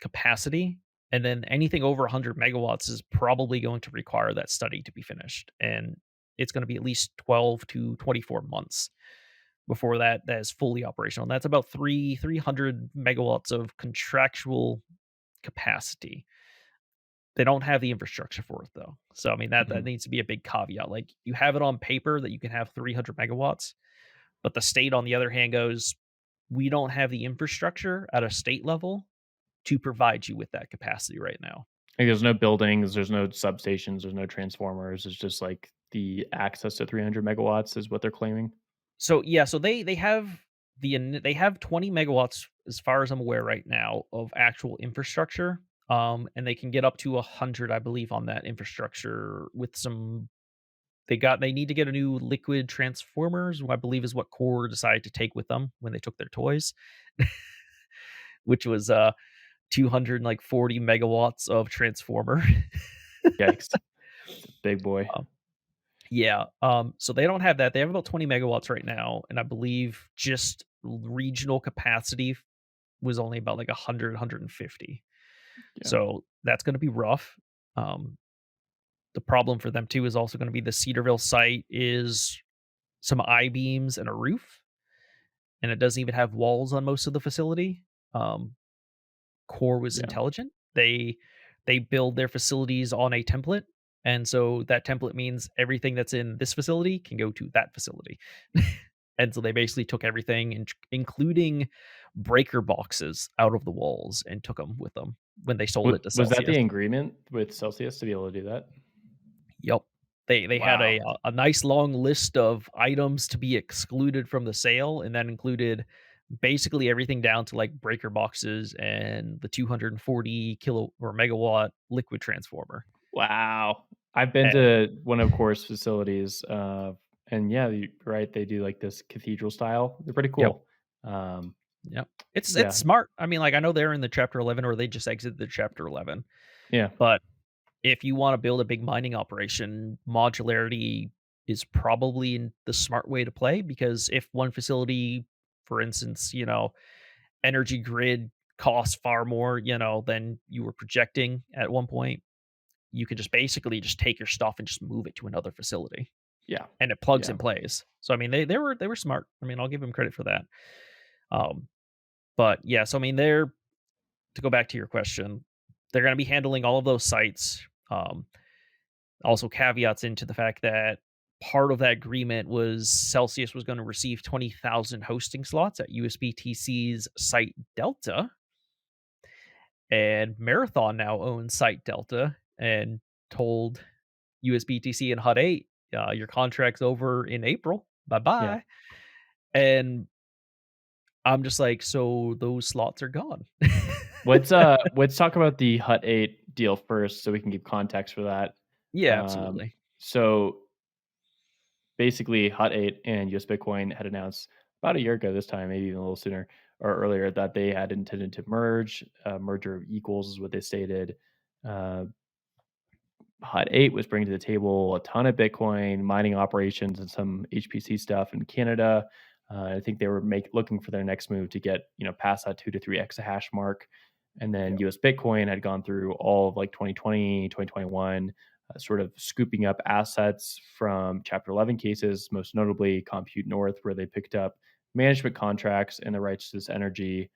capacity, and then anything over 100 megawatts is probably going to require that study to be finished, and it's going to be at least 12 to 24 months before that is fully operational. And that's about 300 megawatts of contractual capacity. They don't have the infrastructure for it though. So I mean that Mhm. needs to be a big caveat. Like you have it on paper that you can have 300 megawatts, but the state on the other hand goes, we don't have the infrastructure at a state level to provide you with that capacity right now. Like, there's no buildings, there's no substations, there's no transformers. It's just like the access to 300 megawatts is what they're claiming. So yeah, so they have they have 20 megawatts as far as I'm aware right now of actual infrastructure. And they can get up to 100, I believe, on that infrastructure with some they need to get a new liquid transformers, who I believe is what Core decided to take with them when they took their toys, which was 240 megawatts of transformer. Yikes. It's a big boy. Um, yeah. So they don't have that. They have about 20 megawatts right now, and I believe just regional capacity was only about like 100, 150. Yeah. So that's going to be rough. Um, the problem for them too is also going to be the Cedarville site is some I beams and a roof, and it doesn't even have walls on most of the facility. Um, Core was Yeah. intelligent. They build their facilities on a template, and so that template means everything that's in this facility can go to that facility. And so they basically took everything, including breaker boxes, out of the walls and took them with them when they sold it to Was that Celsius. the agreement with Celsius to be able to do that? Yep. They had Wow. a nice long list of items to be excluded from the sale, and that included basically everything down to like breaker boxes and the 240 kilo or megawatt liquid transformer. Wow. I've been And to one of Core's facilities, and yeah, you're right, they do like this cathedral style. They're pretty yep, cool. Um, yep. It's yeah, smart. I mean, like I know they're in the chapter 11 or they just exited the chapter 11. yeah, But if you want to build a big mining operation, modularity is probably the smart way to play because if one facility, for instance, energy grid costs far more, than you were projecting at one point, you could just basically just take your stuff and just move it to another facility yeah, and it plugs yeah. and plays. So I mean they were smart. I mean, I'll give them credit for that. Um but yeah, so I mean they're to go back to your question, they're going to be handling all of those sites. Also caveats into the fact that part of that agreement was Celsius was going to receive 20,000 hosting slots at USBTC's site Delta, and Marathon now owns site Delta and told USBTC and HUD 8, your contract's over in April. Bye Yeah. bye. And I'm just like, so those slots are gone. Let's talk about the Hut 8 deal first so we can give context for that. Yeah, Um, absolutely. so basically Hut 8 and US Bitcoin had announced about a year ago this time, maybe even a little sooner or earlier, that they had intended to merge. Merger of equals is what they stated. Uh, Hut 8 was bringing to the table a ton of Bitcoin mining operations and some HPC stuff in Canada. I think they were looking for their next move to get past that 2 to 3 exahash mark. And then Yep. US Bitcoin had gone through all of like 2020, 2021, sort of scooping up assets from Chapter 11 cases, most notably Compute North, where they picked up management contracts and the rights to this energy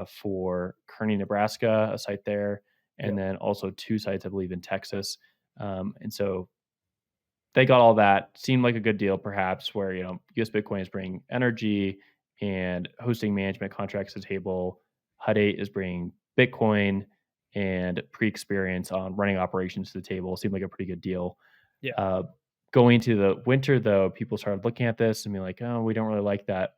for Kearney, Nebraska, a site there, and Yep. then also 2 sites, I believe, in Texas. And so they got all that. Seemed like a good deal, perhaps, where US Bitcoin is bringing energy and hosting management contracts to the table. Hut 8 is bringing Bitcoin and pre-experience on running operations to the table. Seemed like a pretty good deal. Yeah. Uh, Going to the winter, though, people started looking at this and being like, "Oh, we don't really like that.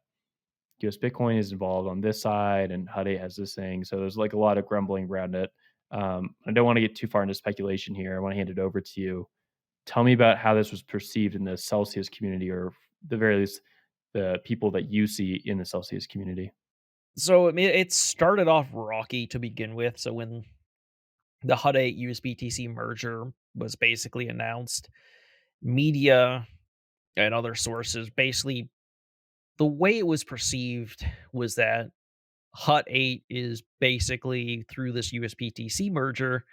US Bitcoin is involved on this side, and Hut 8 has this thing." So there's like a lot of grumbling around it. I don't want to get too far into speculation here. I want to hand it over to you. Tell me about how this was perceived in the Celsius community, or the very least, the people that you see in the Celsius community. So I mean, it started off rocky to begin with. So when the Hut 8 USBTC merger was basically announced, media and other sources basically the way it was perceived was that Hut 8 is basically through this USBTC merger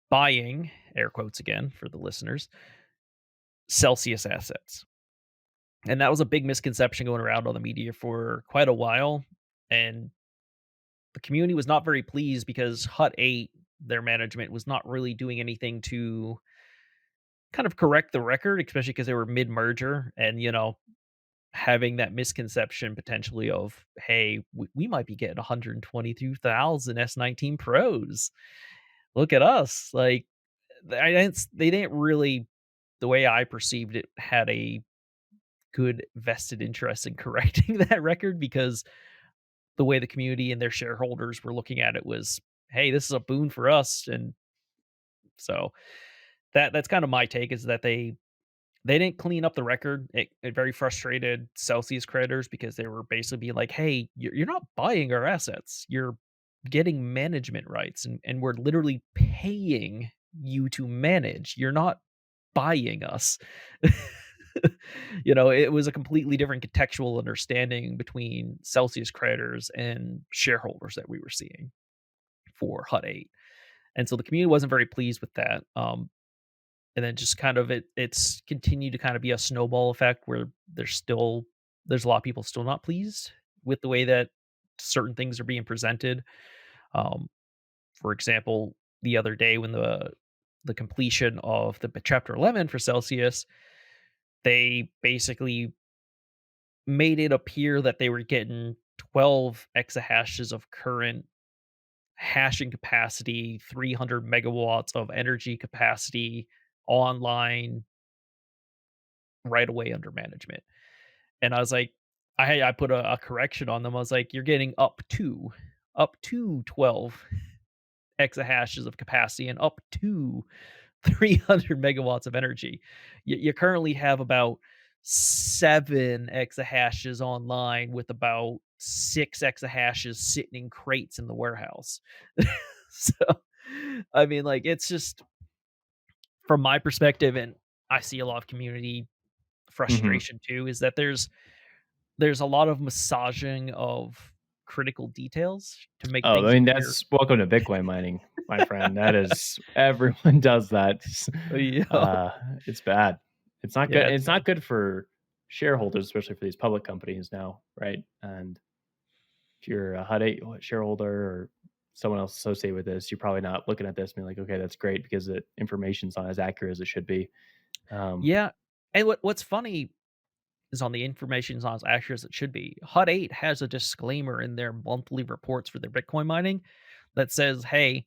buying, air quotes again for the listeners, Celsius assets. And that was a big misconception going around on the media for quite a while. And the community was not very pleased because Hut 8, their management, was not really doing anything to kind of correct the record, especially because they were mid merger and, having that misconception potentially of, hey, we might be getting 122,000 S19 Pros. Look at us. Like, they didn't really, the way I perceived it, had a good vested interest in correcting that record because the way the community and their shareholders were looking at it was, hey, this is a boon for us. And so that's kind of my take is that they didn't clean up the record. It very frustrated Celsius creditors because they were basically being like, hey, you're not buying our assets. You're getting management rights and we're literally paying you to manage. You're not buying us. It was a completely different contextual understanding between Celsius creditors and shareholders that we were seeing for Hut 8. And so the community wasn't very pleased with that. And then just kind of it's continued to kind of be a snowball effect where there's a lot of people still not pleased with the way that certain things are being presented. Um, for example, the other day when the completion of the chapter 11 for Celsius, they basically made it appear that they were getting 12 exahashes of current hashing capacity, 300 megawatts of energy capacity online right away under management. And I was like, I put a correction on them. I was like, you're getting up to 12 exahashes of capacity and up to 300 megawatts of energy. You currently have about 7 exahashes online with about 6 exahashes sitting in crates in the warehouse. So, I mean, like, it's just from my perspective, and I see a lot of community Hmm. frustration too, is that there's a lot of massaging of critical details to make Oh, I things mean, appear. that's welcome to Bitcoin mining, my friend. That is everyone does that. Yeah, Uh, it's bad. It's not good. yeah, it's It's not bad. good for shareholders, especially for these public companies now, right? And if you're a Hut 8 shareholder or someone else associated with this, you're probably not looking at this and being like, okay, that's great because the information's not as accurate as it should be. Um, Yeah, and what's funny is on the information's not as accurate as it should be. Hut 8 has a disclaimer in their monthly reports for their Bitcoin mining that says, "Hey,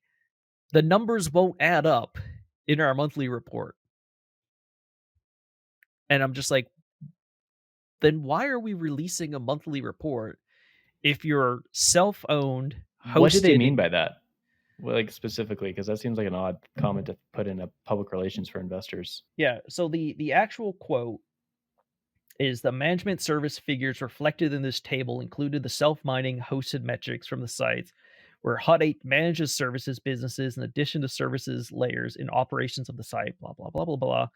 the numbers won't add up in our monthly report." And I'm just like, "Then why are we releasing a monthly report if you're self-owned, What do they hosted mean in by that? Well, like specifically, because that seems like an odd comment to put in a public relations for investors. Yeah, so the actual quote is the management service figures reflected in this table included the self-mining hosted metrics from the sites where Hut 8 manages services businesses in addition to services layers in operations of the site, blah, blah, blah, blah, blah.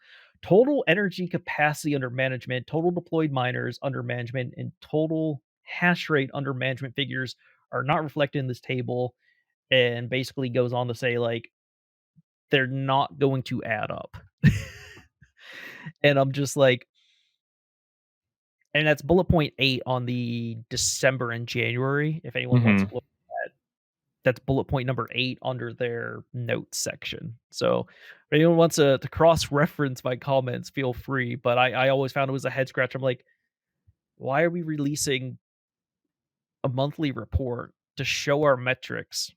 Total energy capacity under management, total deployed miners under management, and total hash rate under management figures are not reflected in this table. And basically goes on to say, like, they're not going to add up. And I'm just like, and that's bullet point 8 on the December and January, if anyone wants to Mhm. look at that. That's bullet point number 8 under their notes section. So, if anyone wants to cross-reference my comments, feel free, but I always found it was a head scratcher. I'm like, "Why are we releasing a monthly report to show our metrics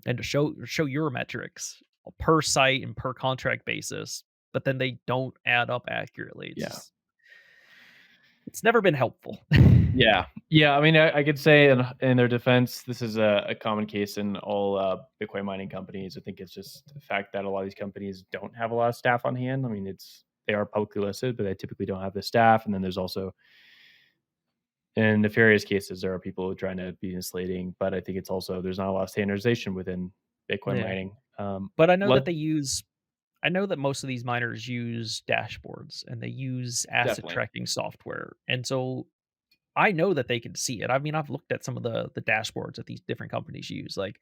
and to show your metrics per site and per contract basis, but then they don't add up accurately?" Yeah. It's never been helpful. Yeah. Yeah, I mean, I could say in their defense, this is a common case in all, Bitcoin mining companies. I think it's just the fact that a lot of these companies don't have a lot of staff on hand. I mean, they are publicly listed, but they typically don't have the staff, and then there's also in nefarious cases, there are people trying to be misleading, but I think it's also there's not a lot of standardization within Bitcoin Yeah. mining. But I know Let that I know that most of these miners use dashboards and they use asset Definitely. tracking software. And so I know that they can see it. I mean, I've looked at some of the dashboards that these different companies use. Like,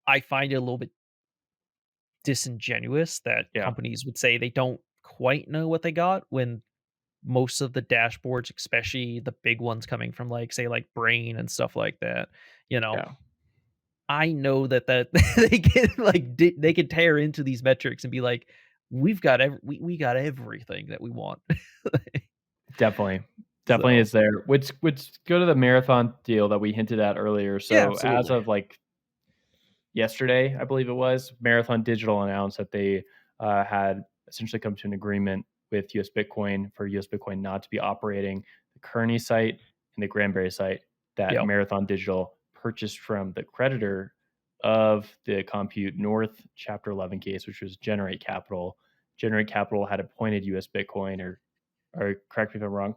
I find it a little bit disingenuous that Yeah. companies would say they don't quite know what they got when most of the dashboards, especially the big ones coming from, like, say, like Brain and stuff like that, you know, Yeah. I know that they can, like, they can tear into these metrics and be like, we got everything that we want." Definitely. Definitely So, is there. Which go to the marathon deal that we hinted at earlier. yeah, So as absolutely. of like yesterday, I believe it was, Marathon Digital announced that they had essentially come to an agreement with US Bitcoin for US Bitcoin not to be operating the Kearney site and the Granbury site that Yep. Marathon Digital purchased from the creditor of the Compute North Chapter 11 case, which was Generate Capital. Generate Capital had appointed US Bitcoin, or correct me if I'm wrong.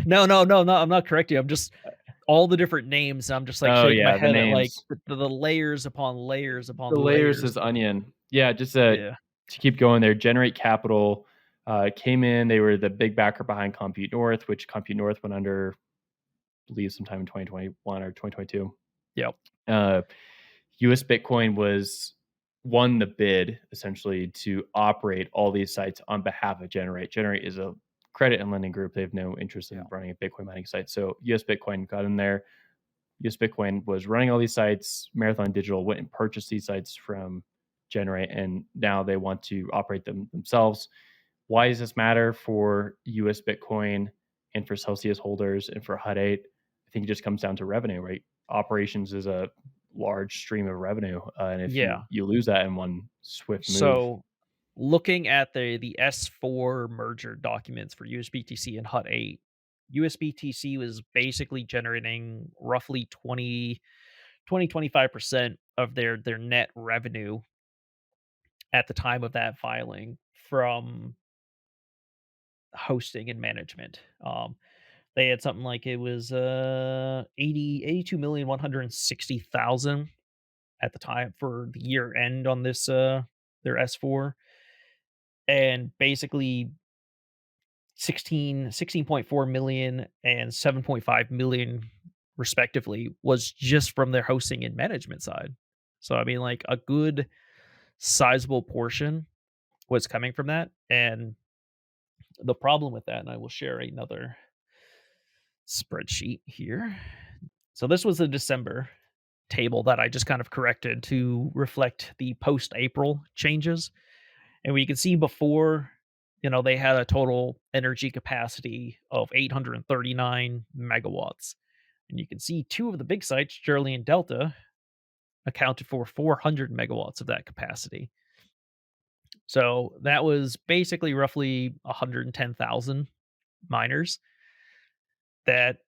No, I'm not correcting you. I'm just all the different names, I'm just, like, Oh shaking my yeah, the head at, like, names. the layers upon layers upon The layers layers. is onion. Yeah, just Yeah. to keep going there, Generate Capital came in. They were the big backer behind Compute North, which Compute North went under, I believe, sometime in 2021 or 2022. Yep. Uh, US Bitcoin won the bid essentially to operate all these sites on behalf of Generate. Generate is a credit and lending group. They have no interest Yeah. in running a Bitcoin mining site. So US Bitcoin got in there. US Bitcoin was running all these sites. Marathon Digital went and purchased these sites from Generate, and now they want to operate them themselves. Why does this matter for US Bitcoin and for Celsius holders and for Hut 8? I think it just comes down to revenue, right? Operations is a large stream of revenue, and if Yeah. you lose that in one swift move, So, looking at the S4 merger documents for USBTC and Hut 8, USBTC was basically generating roughly 25% of their net revenue at the time of that filing from hosting and management. They had something like it was 82,160,000 at the time for the year end on this their S4, and basically 16.4 million and 7.5 million respectively was just from their hosting and management side. So I mean, like, a good sizable portion was coming from that. And the problem with that, and I will share another spreadsheet here. So this was the December table that I just kind of corrected to reflect the post April changes. And we can see before, they had a total energy capacity of 839 megawatts. And you can see two of the big sites, Shirley and Delta, accounted for 400 megawatts of that capacity. So that was basically roughly 110,000 miners that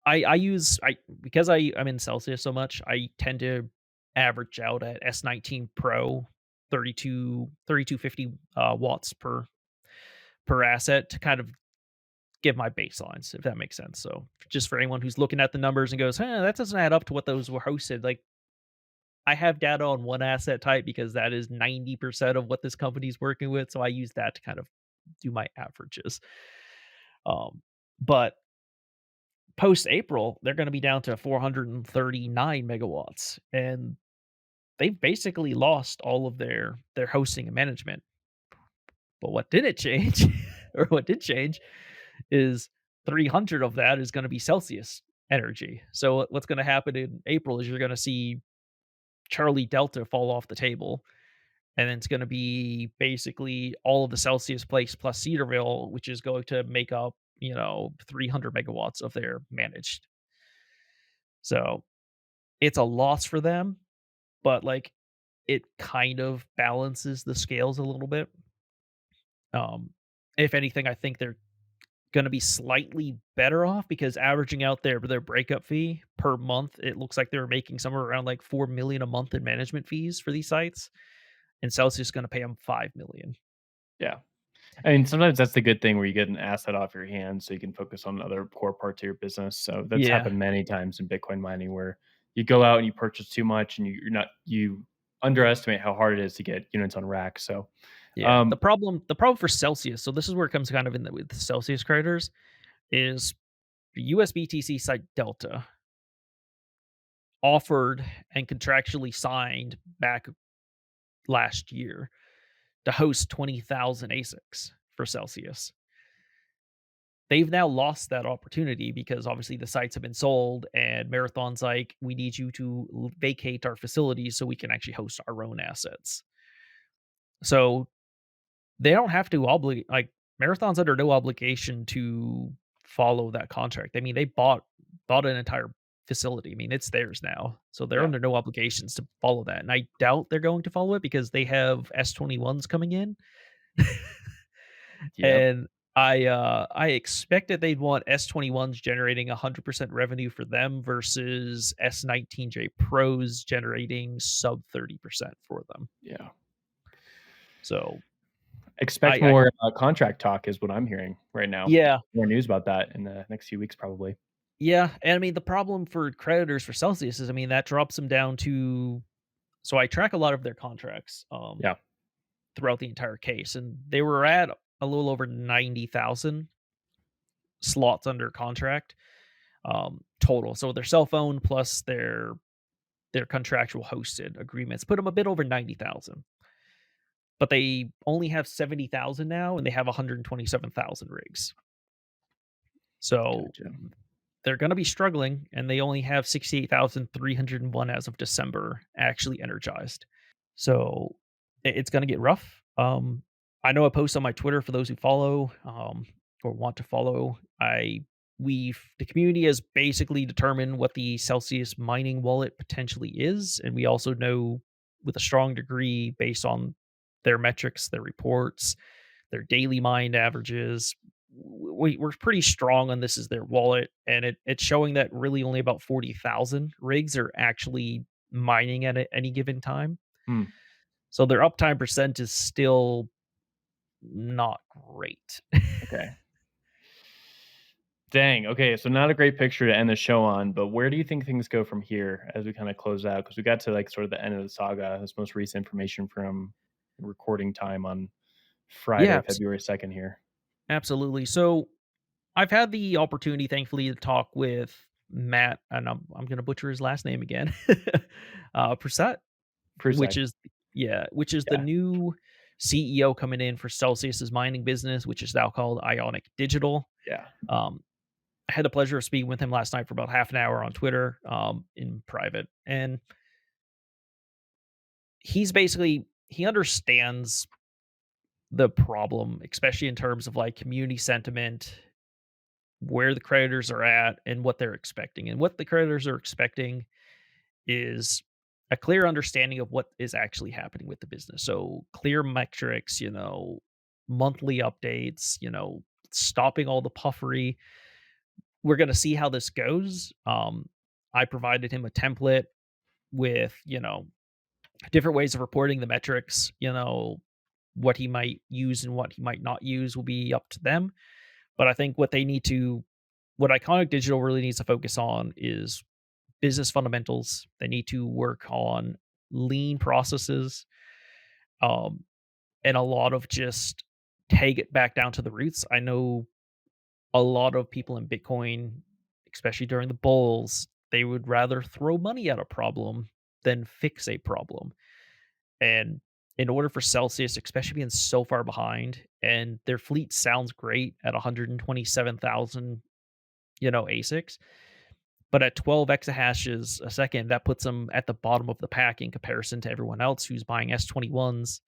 I use I because I'm in Celsius so much, I tend to average out at S19 Pro 3250 watts per asset to kind of give my baselines, if that makes sense. So just for anyone who's looking at the numbers and goes, that doesn't add up to what those were hosted. Like I have data on one asset type because that is 90% of what this company's working with. So I use that to kind of do my averages. But post April, they're going to be down to 439 megawatts, and they've basically lost all of their hosting and management. But what didn't change, or what did change, is 300 of that is going to be Celsius energy. So what's going to happen in April is you're going to see Charlie Delta fall off the table, and then it's going to be basically all of the Celsius place plus Cedarville, which is going to make up 300 megawatts of their managed. So it's a loss for them, but like it kind of balances the scales a little bit. Um, if anything, I think they're going to be slightly better off because averaging out their breakup fee per month, it looks like they're making somewhere around like 4 million a month in management fees for these sites, and Celsius is going to pay them 5 million. Yeah. I mean, sometimes that's the good thing where you get an asset off your hands so you can focus on other core parts of your business. So that's Yeah, happened many times in Bitcoin mining where you go out and you purchase too much and you underestimate how hard it is to get units on rack. So yeah. The um problem for Celsius. So this is where it comes kind of in with the Celsius creditors is USBTC site Delta offered and contractually signed back last year to host 20,000 ASICs for Celsius. They've now lost that opportunity because obviously the sites have been sold and Marathon's like, we need you to vacate our facilities so we can actually host our own assets. So they don't have to obligate, like Marathon's under no obligation to follow that contract. I mean, they bought an entire facility. I mean, it's theirs now. So they're yeah. under no obligations to follow that. And I doubt they're going to follow it because they have S21s coming in. Yep. And I expected they'd want S21s generating 100% revenue for them versus S19J Pros generating sub 30% for them. Yeah. So Expect I more contract talk is what I'm hearing right now. yeah, More news about that in the next few weeks probably. yeah, and I mean the problem for creditors for Celsius is I mean that drops them down to, so I track a lot of their contracts Yeah. throughout the entire case, and they were at a little over 90,000 slots under contract total. So their cell phone plus their contractual hosted agreements put them a bit over 90,000. But they only have 70,000 now and they have 127,000 rigs. So Gotcha. they're going to be struggling and they only have 68,301 as of December actually energized. So it's going to get rough. I know I post on my Twitter for those who follow or want to follow. The community has basically determined what the Celsius mining wallet potentially is, and we also know with a strong degree based on their metrics, their reports, their daily mined averages. We're pretty strong on this is their wallet, and it's showing that really only about 40,000 rigs are actually mining at any given time. Hmm. So their uptime percent is still not great. Okay. Dang. Okay. So not a great picture to end the show on, but where do you think things go from here as we kind of close out? Because we got to like sort of the end of the saga. This most recent information from recording time on Friday, Yeah, February 2nd here. absolutely. So I've had the opportunity, thankfully, to talk with Matt, and I'm going to butcher his last name again, Prasad, which Prusek. is which is the Yeah. new CEO coming in for Celsius's mining business, which is now called Ionic Digital. Yeah. I had the pleasure of speaking with him last night for about half an hour on Twitter, in private, and he understands the problem, especially in terms of like community sentiment, where the creditors are at, and what they're expecting. And what the creditors are expecting is a clear understanding of what is actually happening with the business. So clear metrics, monthly updates, stopping all the puffery. we're going to see how this goes. I provided him a template with, different ways of reporting the metrics, what he might use and what he might not use will be up to them. But I think what Iconic Digital really needs to focus on is business fundamentals. They need to work on lean processes, and a lot of just take it back down to the roots. I know a lot of people in Bitcoin, especially during the bulls, they would rather throw money at a problem than fix a problem. And in order for Celsius, especially being so far behind, and their fleet sounds great at 127,000, ASICs, but at 12 exahashes a second, that puts them at the bottom of the pack in comparison to everyone else who's buying S21s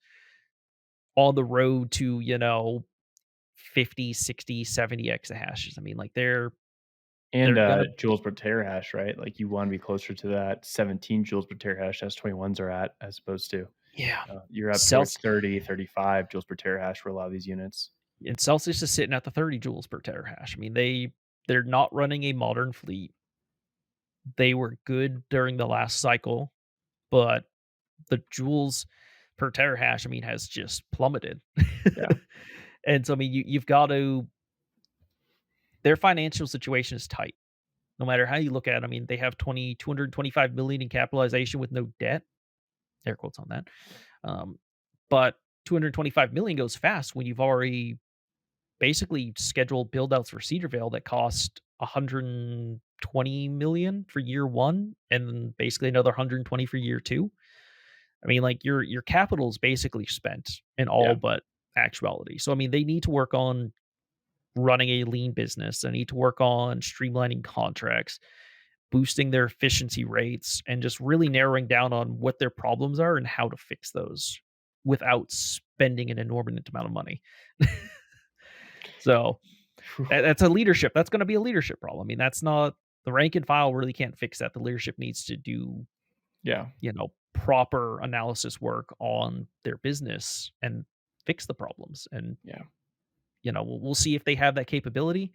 on the road to, 50, 60, 70 exahashes. I mean, like And they're gonna joules per terahash, right? Like you want to be closer to that 17 joules per terahash S21s are at, as opposed to you're up towards 30, 35 joules per terahash for a lot of these units. And Celsius is sitting at the 30 joules per terahash. I mean, they're not running a modern fleet. They were good during the last cycle, but the joules per terahash, I mean, has just plummeted. Yeah. And so, I mean, you've got to. Their financial situation is tight. No matter how you look at it, I mean, they have 225 million in capitalization with no debt. Air quotes on that. But 225 million goes fast when you've already basically scheduled build outs for Cedarville that cost 120 million for year one and basically another 120 for year two. I mean, like your capital is basically spent in all but actuality. So I mean, they need to work on running a lean business. They need to work on streamlining contracts, boosting their efficiency rates, and just really narrowing down on what their problems are and how to fix those without spending an inordinate amount of money. So that's a leadership. That's going to be a leadership problem. I mean, that's not the rank and file really can't fix that. The leadership needs to do, proper analysis work on their business and fix the problems. And we'll see if they have that capability.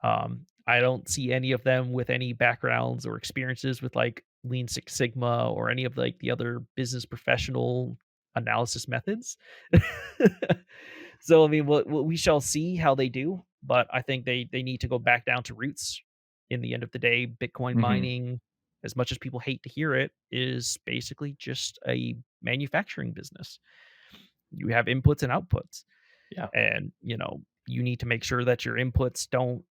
I don't see any of them with any backgrounds or experiences with like Lean Six Sigma or any of like the other business professional analysis methods. So I mean, we shall see how they do, but I think they need to go back down to roots. In the end of the day, Bitcoin mining, as much as people hate to hear it, is basically just a manufacturing business. You have inputs and outputs. Yeah. And, you need to make sure that your inputs don't,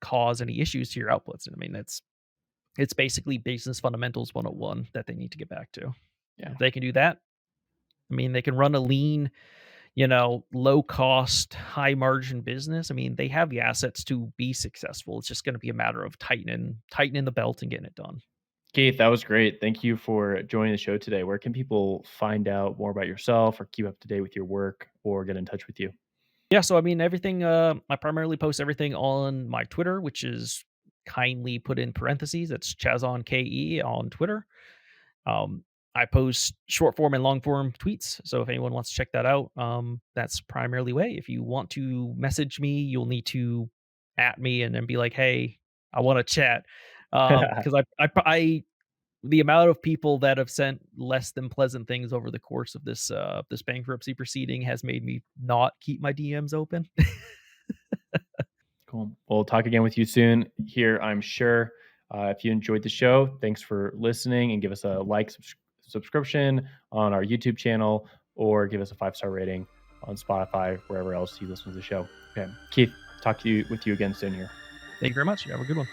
cause any issues to your outputs. And I mean, it's basically business fundamentals 101 that they need to get back to. Yeah. If they can do that, I mean, they can run a lean, low cost, high margin business. I mean, they have the assets to be successful. It's just going to be a matter of tightening the belt and getting it done. Keith, that was great. Thank you for joining the show today. Where can people find out more about yourself or keep up to date with your work or get in touch with you? Yeah, so I mean, everything, I primarily post everything on my Twitter, which is kindly put in parentheses. It's ChazzonKe on Twitter. I post short form and long form tweets. So if anyone wants to check that out, that's primarily way. If you want to message me, you'll need to at me and then be like, hey, I want to chat. Because I the amount of people that have sent less than pleasant things over the course of this this bankruptcy proceeding has made me not keep my DMs open. Cool. We'll talk again with you soon here, I'm sure. If you enjoyed the show, thanks for listening, and give us a like, subscription on our YouTube channel, or give us a 5-star rating on Spotify, wherever else you listen to the show. Okay, Keith, talk with you again soon here. Thank you very much. You have a good one.